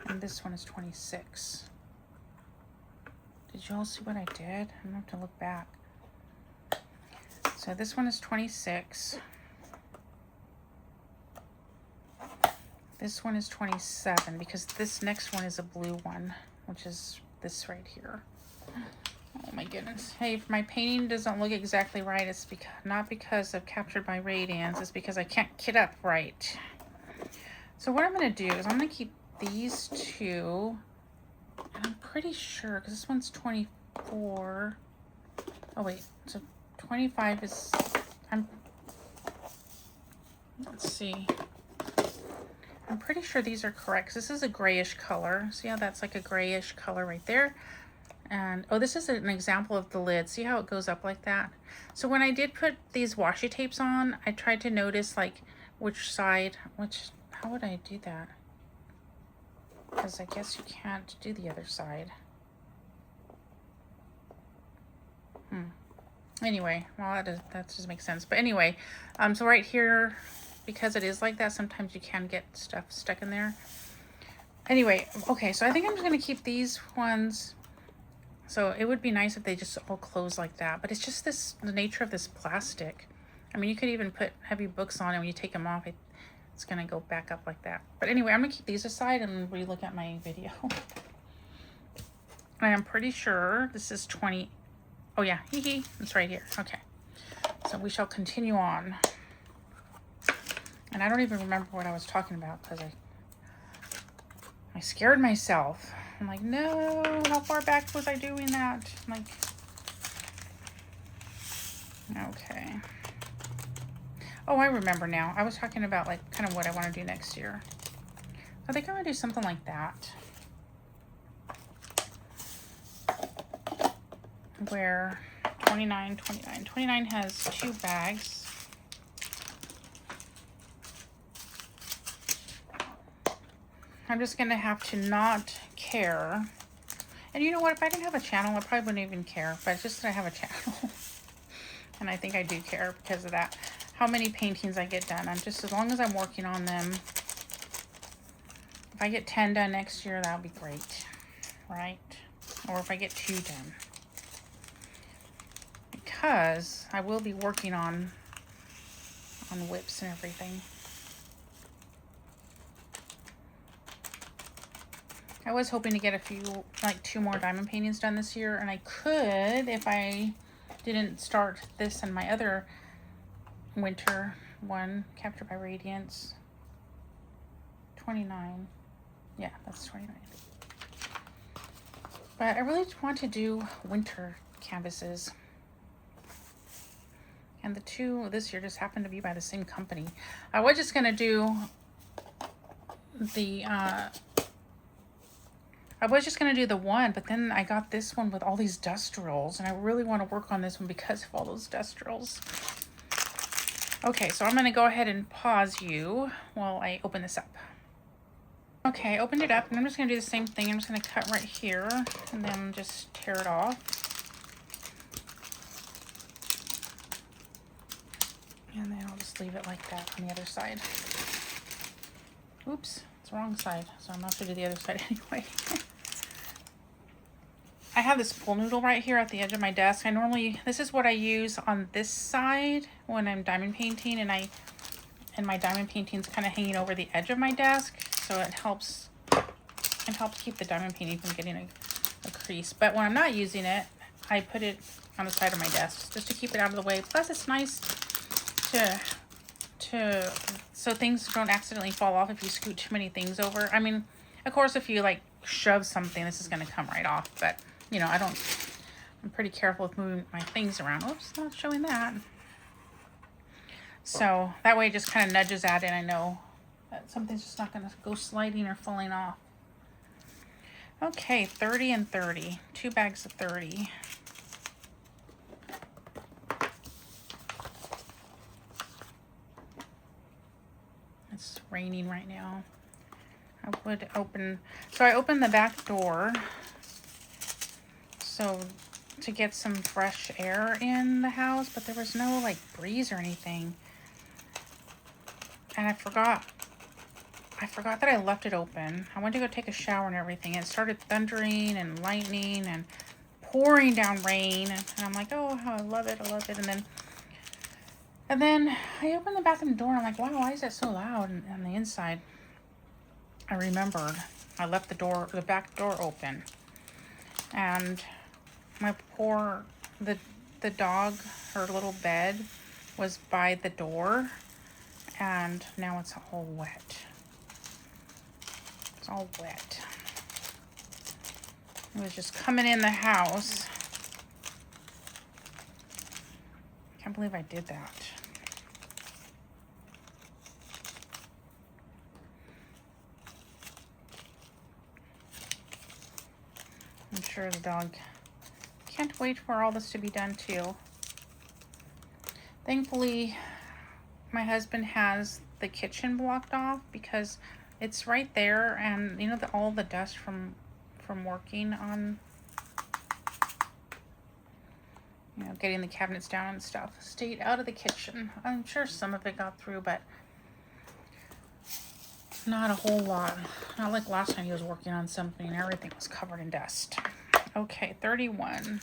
And this one is 26. Did you all see what I did? I'm gonna have to look back. So this one is 26. This one is 27, because this next one is a blue one, which is this right here. Oh my goodness. Hey, if my painting doesn't look exactly right, it's not because I've captured my Radiance, it's because I can't kit up right. So what I'm going to do is I'm going to keep these 2, and I'm pretty sure, because this one's 24. Oh wait, so 25 is, let's see. I'm pretty sure these are correct, 'cause this is a grayish color. See how that's like a grayish color right there? And, oh, this is an example of the lid. See how it goes up like that? So when I did put these washi tapes on, I tried to notice like which side, how would I do that? Because I guess you can't do the other side. Anyway, well, that just makes sense. But anyway, so right here, because it is like that, sometimes you can get stuff stuck in there. Anyway, okay, so I think I'm just going to keep these ones. So it would be nice if they just all close like that, but it's just the nature of this plastic. I mean, you could even put heavy books on it. When you take them off, it's gonna go back up like that. But anyway, I'm gonna keep these aside and re-look at my video. And I'm pretty sure this is 20. Oh yeah, it's right here. Okay, so we shall continue on. And I don't even remember what I was talking about, because I scared myself. I'm like, no, how far back was I doing that? I'm like, okay. Oh, I remember now. I was talking about like kind of what I want to do next year. I think I'm gonna do something like that, where 29 has 2 bags. I'm just gonna have to not care. And you know what, if I didn't have a channel, I probably wouldn't even care, but it's just that I have a channel. And I think I do care because of that. How many paintings I get done. I'm just, as long as I'm working on them. If I get 10 done next year, that would be great, right? Or if I get 2 done. Because I will be working on whips and everything. I was hoping to get a few, like 2 more diamond paintings done this year, and I could if I didn't start this and my other winter one, Captured by Radiance. 29. Yeah, that's 29. But I really want to do winter canvases. And the 2 this year just happened to be by the same company. I was just going to do the one, but then I got this one with all these dust rolls, and I really want to work on this one because of all those dust rolls. Okay, so I'm going to go ahead and pause you while I open this up. Okay, I opened it up, and I'm just going to do the same thing. I'm just going to cut right here, and then just tear it off. And then I'll just leave it like that on the other side. Oops, it's the wrong side, so I'm not going to do the other side anyway. I have this pool noodle right here at the edge of my desk. This is what I use on this side when I'm diamond painting, and my diamond painting's kind of hanging over the edge of my desk, so it helps keep the diamond painting from getting a crease. But when I'm not using it, I put it on the side of my desk just to keep it out of the way. Plus, it's nice so things don't accidentally fall off if you scoot too many things over. I mean, of course, if you like shove something, this is going to come right off, but you know, I'm pretty careful with moving my things around. Oops, not showing that. So that way it just kind of nudges at it, and I know that something's just not going to go sliding or falling off. Okay, 30 and 30, 2 bags of 30. It's raining right now. I opened the back door to get some fresh air in the house, but there was no like breeze or anything. And I forgot that I left it open. I went to go take a shower and everything. It started thundering and lightning and pouring down rain. And I'm like, oh, how I love it. I love it. And then I opened the bathroom door and I'm like, wow, why is that so loud on the inside? I remembered I left the back door open. And the dog, her little bed was by the door, and now it's all wet. It's all wet. It was just coming in the house. Can't believe I did that. I'm sure the dog can't wait for all this to be done too. Thankfully, my husband has the kitchen blocked off because it's right there, and you know, all the dust from working on, you know, getting the cabinets down and stuff stayed out of the kitchen. I'm sure some of it got through, but not a whole lot. Not like last time he was working on something and everything was covered in dust. Okay, 31.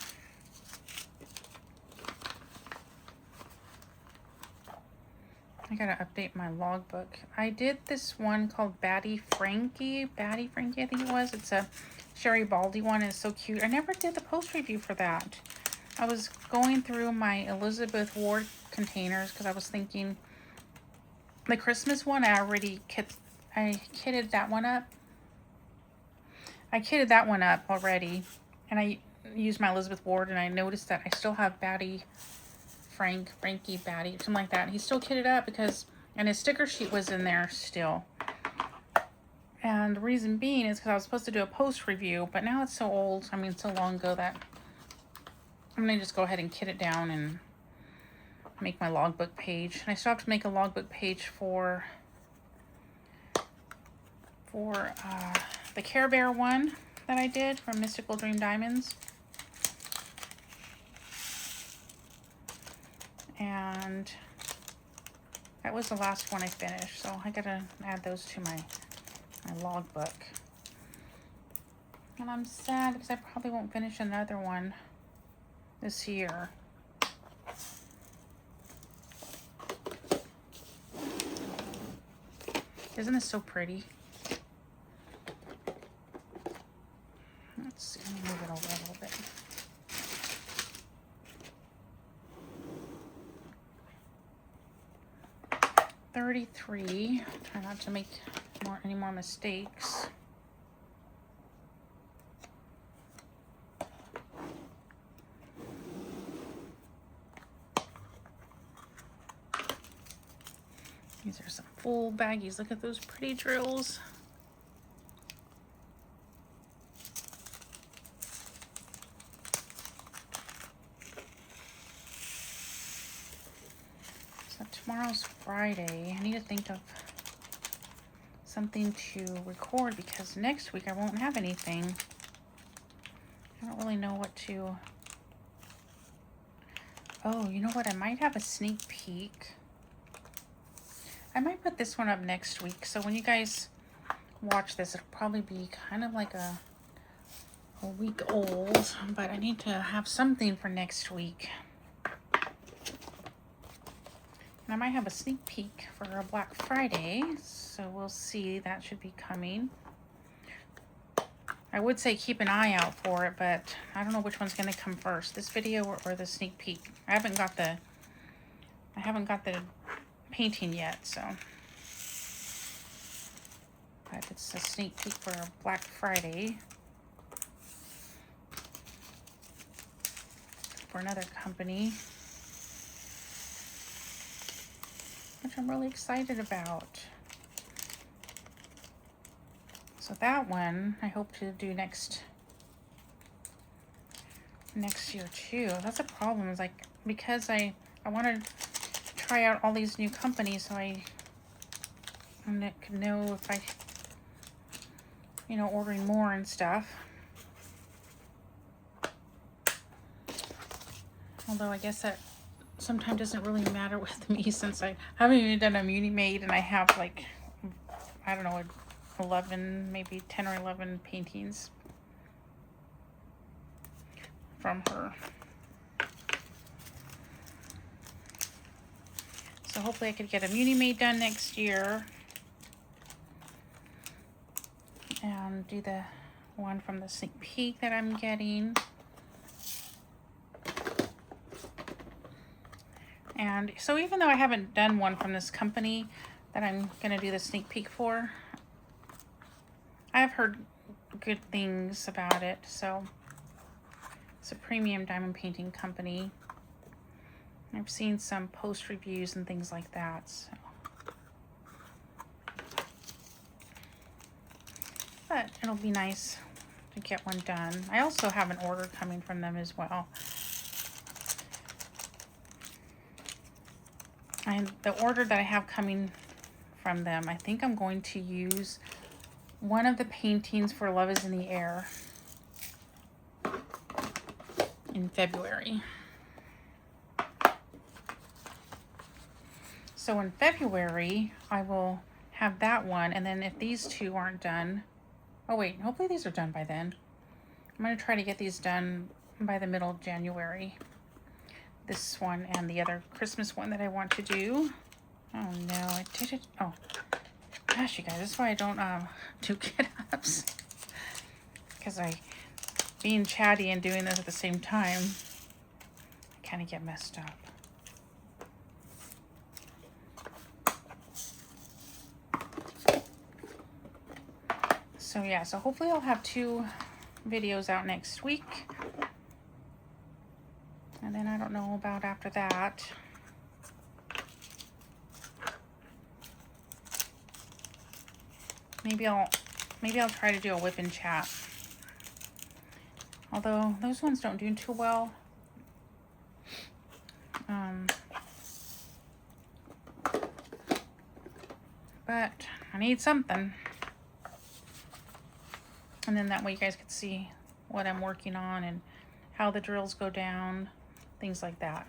I gotta update my logbook. I did this one called Batty Frankie, I think it was. It's a Sherry Baldy one, and it's so cute. I never did the post review for that. I was going through my Elizabeth Ward containers because I was thinking the Christmas one, I kitted that one up. I kitted that one up already, and I used my Elizabeth Ward, and I noticed that I still have Frankie Batty, something like that. And he still kitted up and his sticker sheet was in there still. And the reason being is because I was supposed to do a post review, but now it's so old, so long ago, that I'm going to just go ahead and kit it down and make my logbook page. And I still have to make a logbook page for the Care Bear one that I did from Mystical Dream Diamonds. And that was the last one I finished, so I gotta add those to my logbook. And I'm sad because I probably won't finish another one this year. Isn't this so pretty? Let's see, let me move it over a little bit. $33. Try not to make any more mistakes. These are some full baggies. Look at those pretty drills. So tomorrow's Friday. I need to think of something to record because next week I won't have anything. I don't really know what to... Oh, you know what? I might have a sneak peek. I might put this one up next week. So when you guys watch this, it'll probably be kind of like a week old. But I need to have something for next week. And I might have a sneak peek for a Black Friday. So we'll see. That should be coming. I would say keep an eye out for it, but I don't know which one's going to come first, this video or the sneak peek. I haven't got the painting yet, so. But it's a sneak peek for Black Friday for another company, which I'm really excited about. So that one I hope to do next year too. That's a problem, is like, because I want to try out all these new companies so I could know if I, you know, ordering more and stuff. Although I guess that sometimes doesn't really matter with me, since I haven't even done a Muni Made and I have like, I don't know, 11, maybe 10 or 11 paintings from her. So hopefully I could get a Muni Made done next year and do the one from the sneak peek that I'm getting. And so even though I haven't done one from this company that I'm going to do the sneak peek for, I've heard good things about it. So it's a premium diamond painting company. I've seen some post reviews and things like that. So. But it'll be nice to get one done. I also have an order coming from them as well. And the order that I have coming from them, I think I'm going to use one of the paintings for Love is in the Air in February. So in February, I will have that one. And then if these two aren't done, oh wait, hopefully these are done by then. I'm going to try to get these done by the middle of January. This one and the other Christmas one that I want to do. Oh no, I did it. Oh, gosh, you guys, that's why I don't do get-ups. Because being chatty and doing this at the same time, I kind of get messed up. So yeah, so hopefully I'll have 2 videos out next week. And then I don't know about after that. Maybe I'll try to do a whip and chat. Although those ones don't do too well. But I need something. And then that way you guys can see what I'm working on and how the drills go down, things like that.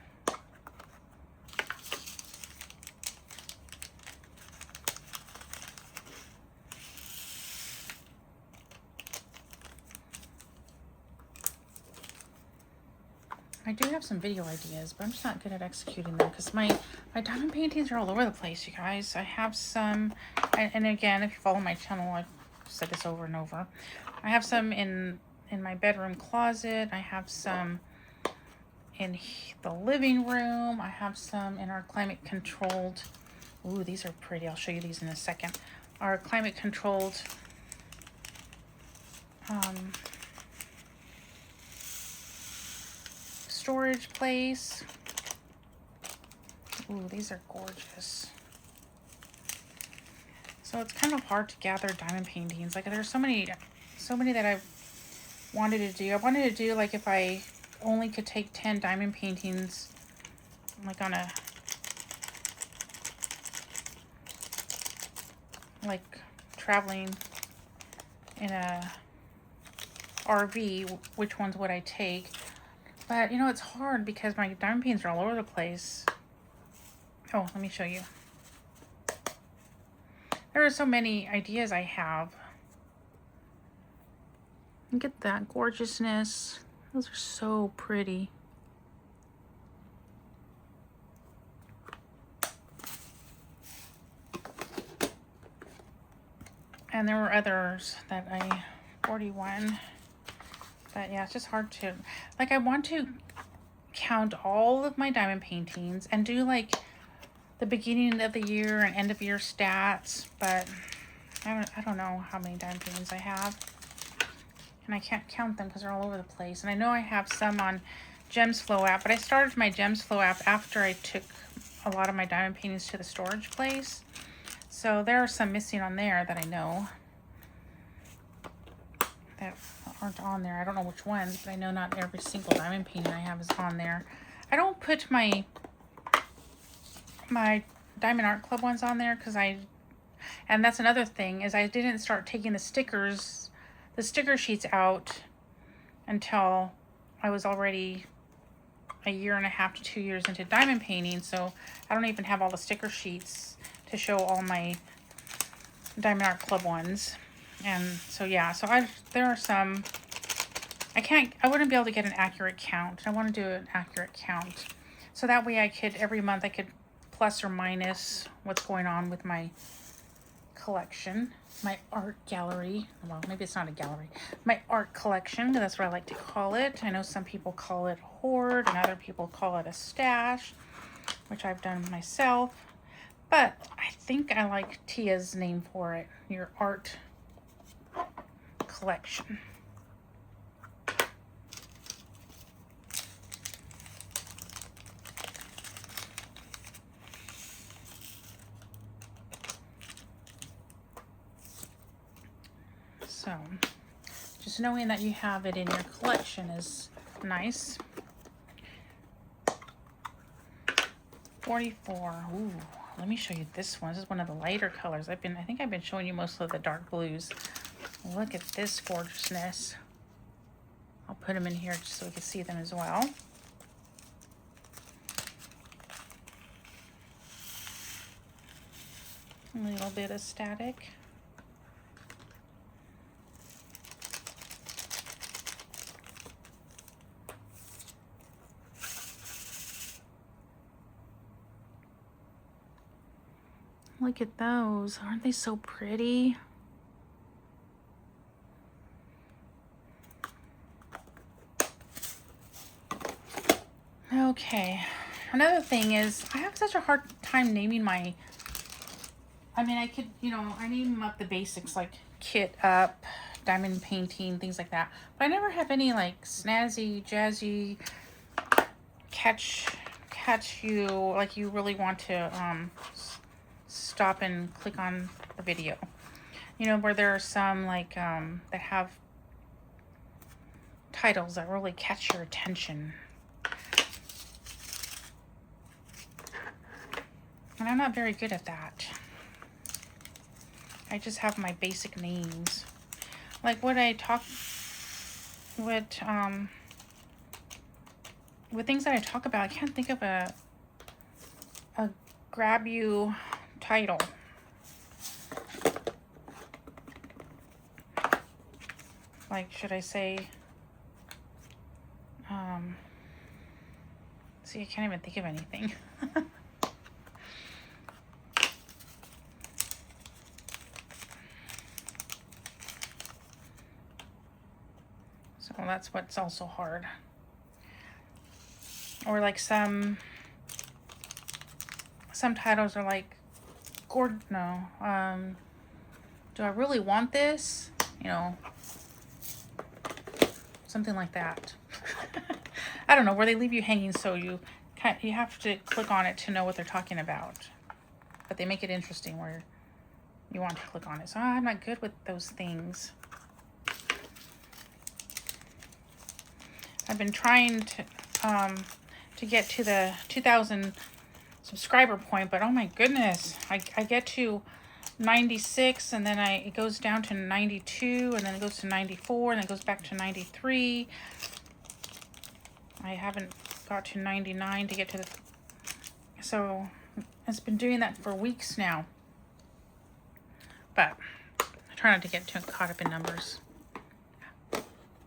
I do have some video ideas, but I'm just not good at executing them because my diamond paintings are all over the place, you guys. I have some, and again, if you follow my channel, I've said this over and over. I have some in in my bedroom closet. I have some in the living room. I have some in our climate controlled. Ooh, these are pretty. I'll show you these in a second. Our climate controlled storage place. Ooh, these are gorgeous. So it's kind of hard to gather diamond paintings. Like there's so many that I've wanted to do. I wanted to do like if I only could take 10 diamond paintings, like on a, like traveling in a RV, which ones would I take? But you know, it's hard because my diamond paintings are all over the place. Oh, let me show you. There are so many ideas I have. Look at that gorgeousness. Those are so pretty. And there were others that I 41. But yeah, it's just hard to, like I want to count all of my diamond paintings and do like the beginning of the year and end of year stats, but I don't know how many diamond paintings I have. And I can't count them because they're all over the place. And I know I have some on Gems Flow app, but I started my Gems Flow app after I took a lot of my diamond paintings to the storage place. So there are some missing on there that I know that aren't on there. I don't know which ones, but I know not every single diamond painting I have is on there. I don't put my Diamond Art Club ones on there because and that's another thing, is I didn't start taking the sticker sheets out until I was already a year and a half to 2 years into diamond painting. So I don't even have all the sticker sheets to show all my Diamond Art Club ones. And so yeah, so there are some, I wouldn't be able to get an accurate count. I want to do an accurate count. So that way every month I could plus or minus what's going on with my collection, my art gallery. Well, maybe it's not a gallery. My art collection, that's what I like to call it. I know some people call it a hoard and other people call it a stash, which I've done myself. But I think I like Tia's name for it, your art collection. So just knowing that you have it in your collection is nice. 44. Ooh, let me show you this one. This is one of the lighter colors. I think I've been showing you most of the dark blues. Look at this gorgeousness. I'll put them in here just so we can see them as well. A little bit of static. Look at those. Aren't they so pretty? Okay. Another thing is I have such a hard time naming my, I could, I name them up the basics like kit up, diamond painting, things like that. But I never have any like snazzy, jazzy, catch you, like you really want to stop and click on the video. Where there are some like that have titles that really catch your attention. And I'm not very good at that. I just have my basic names. Like with things that I talk about, I can't think of a grab you title. Like, should I say, see, I can't even think of anything. Well, that's what's also hard. Or like some titles are like, no, do I really want this? You know, something like that. I don't know, where they leave you hanging, so you have to click on it to know what they're talking about. But they make it interesting where you want to click on it. So I'm not good with those things. I've been trying to get to the 2,000 subscriber point, but oh my goodness, I get to 96, and then it goes down to 92, and then it goes to 94, and then it goes back to 93. I haven't got to 99 to get to the... So it's been doing that for weeks now. But I try not to get too caught up in numbers.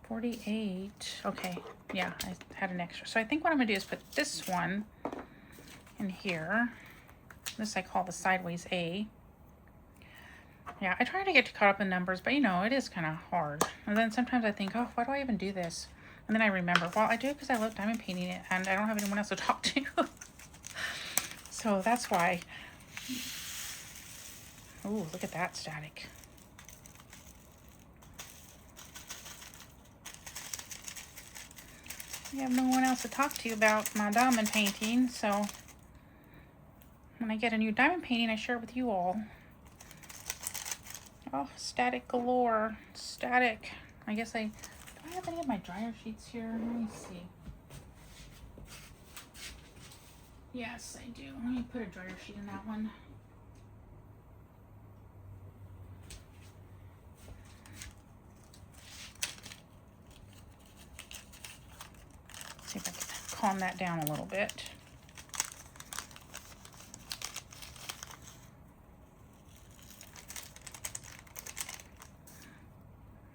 48. Okay, yeah, I had an extra. So I think what I'm going to do is put this one in here. This I call the sideways A. Yeah, I try to get caught up in numbers, but you know, it is kind of hard. And then sometimes I think, oh, why do I even do this? And then I remember, well, I do it because I love diamond painting it and I don't have anyone else to talk to. So that's why. Ooh, look at that static. I have no one else to talk to about my diamond painting, so when I get a new diamond painting, I share it with you all. Oh, static galore. Static. I guess do I have any of my dryer sheets here? Let me see. Yes, I do. Let me put a dryer sheet in that one. See if I can calm that down a little bit.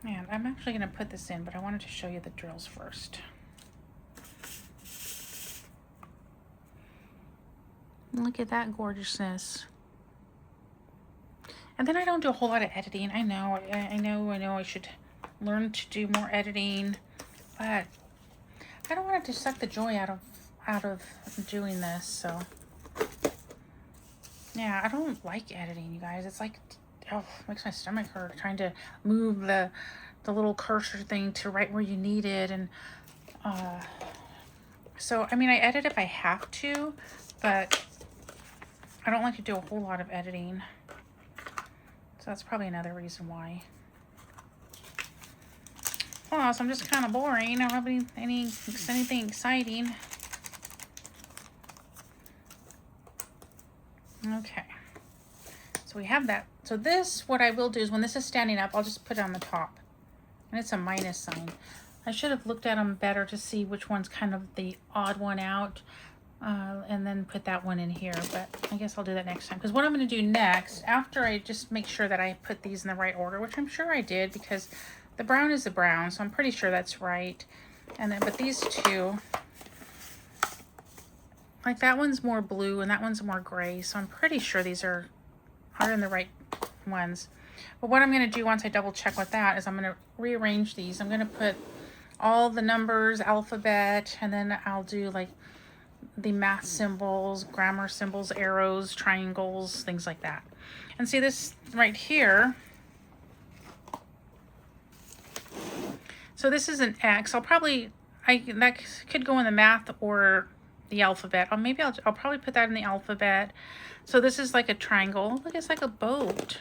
And I'm actually going to put this in, but I wanted to show you the drills first. Look at that gorgeousness. And then I don't do a whole lot of editing. I know I should learn to do more editing, but I don't want it to suck the joy out of doing this. So yeah, I don't like editing, you guys. It's like, oh, it makes my stomach hurt trying to move the little cursor thing to right where you need it. And so I mean, I edit if I have to, but I don't like to do a whole lot of editing. So that's probably another reason why. Plus, I'm just kind of boring. I don't have anything exciting. Okay. So we have that. So this, what I will do is when this is standing up, I'll just put it on the top. And it's a minus sign. I should have looked at them better to see which one's kind of the odd one out. And then put that one in here. But I guess I'll do that next time. Because what I'm going to do next, after I just make sure that I put these in the right order, which I'm sure I did because the brown is the brown. So I'm pretty sure that's right. And then, but these two, like that one's more blue and that one's more gray. So I'm pretty sure these are in the right ones. But what I'm going to do once I double check with that is I'm going to rearrange these. I'm going to put all the numbers, alphabet, and then I'll do like the math symbols, grammar symbols, arrows, triangles, things like that. And see this right here. So this is an X. That could go in the math or the alphabet. Or maybe I'll probably put that in the alphabet. So this is like a triangle. Look, it's like a boat.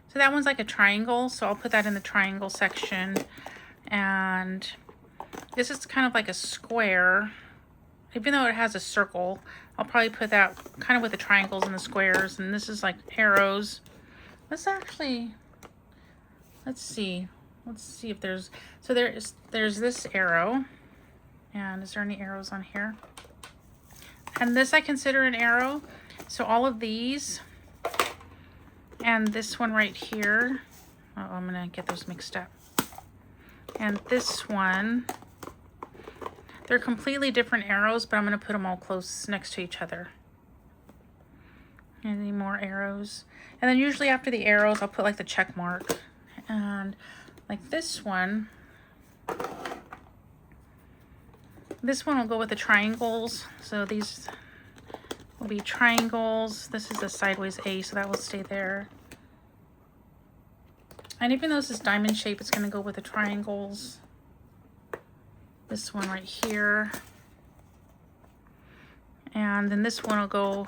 So that one's like a triangle. So I'll put that in the triangle section. And this is kind of like a square. Even though it has a circle, I'll probably put that kind of with the triangles and the squares. And this is like arrows. Let's see. Let's see if there's, so there's this arrow. And is there any arrows on here? And this I consider an arrow. So all of these and this one right here. Oh, I'm gonna get those mixed up. And this one, they're completely different arrows, but I'm going to put them all close next to each other. Any more arrows? And then usually after the arrows, I'll put like the check mark. And like this one, This one will go with the triangles. So these will be triangles. This is a sideways A, so that will stay there. And even though this is diamond shape, it's going to go with the triangles. This one right here. And then this one will go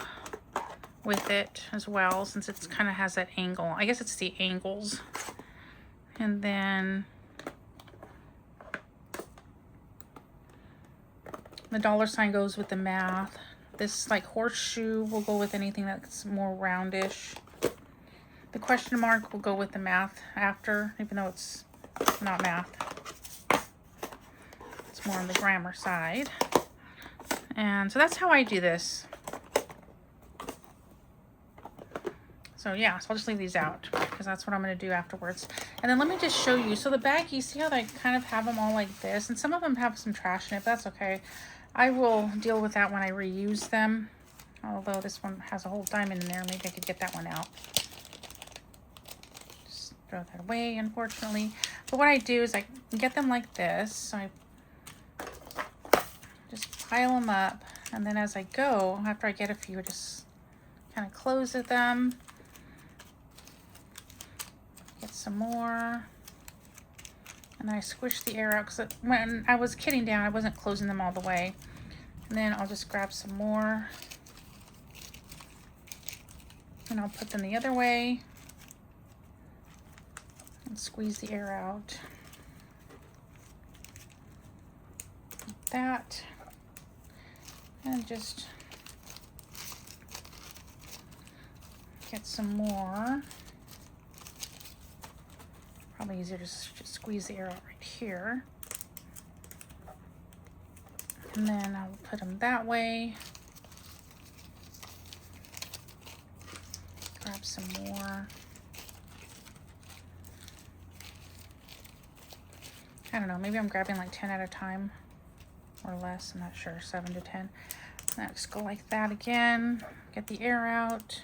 with it as well, since it kind of has that angle. I guess it's the angles. And then the dollar sign goes with the math. This like horseshoe will go with anything that's more roundish. The question mark will go with the math after, even though it's not math. It's more on the grammar side. And so that's how I do this. So yeah, so I'll just leave these out because that's what I'm going to do afterwards. And then let me just show you. So the baggies, see how they kind of have them all like this? And some of them have some trash in it, but that's okay. I will deal with that when I reuse them. Although this one has a whole diamond in there. Maybe I could get that one out. Just throw that away, unfortunately. But what I do is I get them like this. So I just pile them up. And then as I go, after I get a few, I just kind of close at them. Get some more. And then I squish the air out because when I was kitting down, I wasn't closing them all the way. And then I'll just grab some more. And I'll put them the other way. And squeeze the air out. Like that. And just get some more. Probably easier to just squeeze the air out right here. And then I'll put them that way. Grab some more. I don't know, maybe I'm grabbing like 10 at a time or less, I'm not sure, 7 to 10. Now just go like that again, get the air out.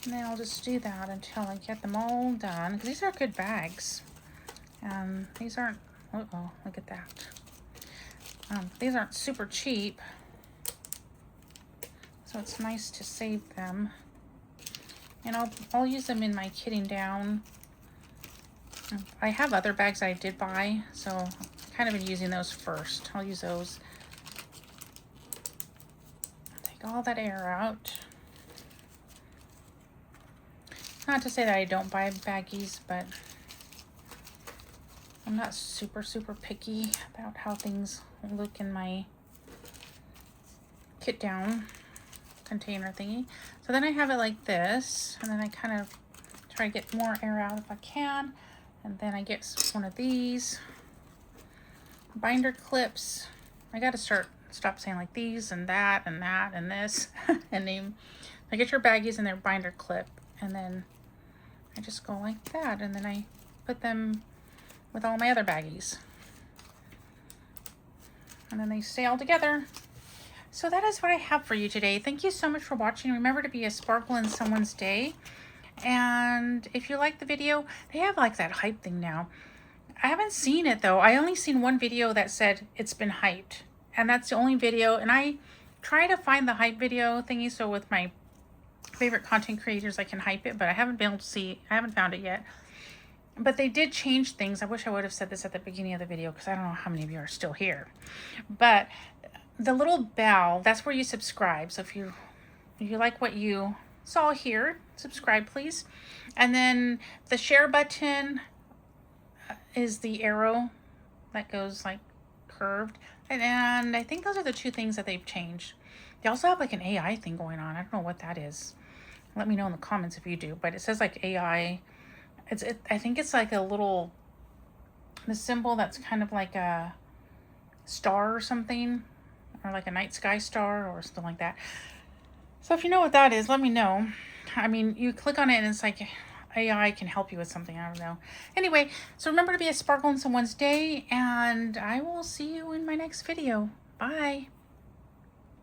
And then I'll just do that until I get them all done, because these are good bags. These aren't, uh-oh, look at that. These aren't super cheap, so it's nice to save them. And I'll use them in my kitting down. I have other bags I did buy, so I've kind of been using those first. I'll use those. Take all that air out. Not to say that I don't buy baggies, but I'm not super picky about how things look in my kit down container thingy. So then I have it like this, and then I kind of try to get more air out if I can. And then I get one of these binder clips. I got to stop saying like these and that and that and this and name. I get your baggies and their binder clip, and then I just go like that, and then I put them with all my other baggies, and then they stay all together. So that is what I have for you today. Thank you so much for watching. Remember to be a sparkle in someone's day. And if you like the video, they have like that hype thing now. I haven't seen it though. I only seen one video that said it's been hyped, and that's the only video. And I try to find the hype video thingy, so with my favorite content creators I can hype it, but I haven't been able to see, I haven't found it yet. But they did change things. I wish I would have said this at the beginning of the video, because I don't know how many of you are still here. But the little bell, that's where you subscribe. So if you like what you saw here, subscribe please. And then the share button is the arrow that goes like curved. And I think those are the two things that they've changed. They also have like an AI thing going on. I don't know what that is. Let me know in the comments if you do. But it says like AI. I think it's like a little, the symbol that's kind of like a star or something, or like a night sky star or something like that. So if you know what that is, let me know. I mean, you click on it and it's like AI can help you with something. I don't know. Anyway, so remember to be a sparkle in someone's day, and I will see you in my next video. Bye.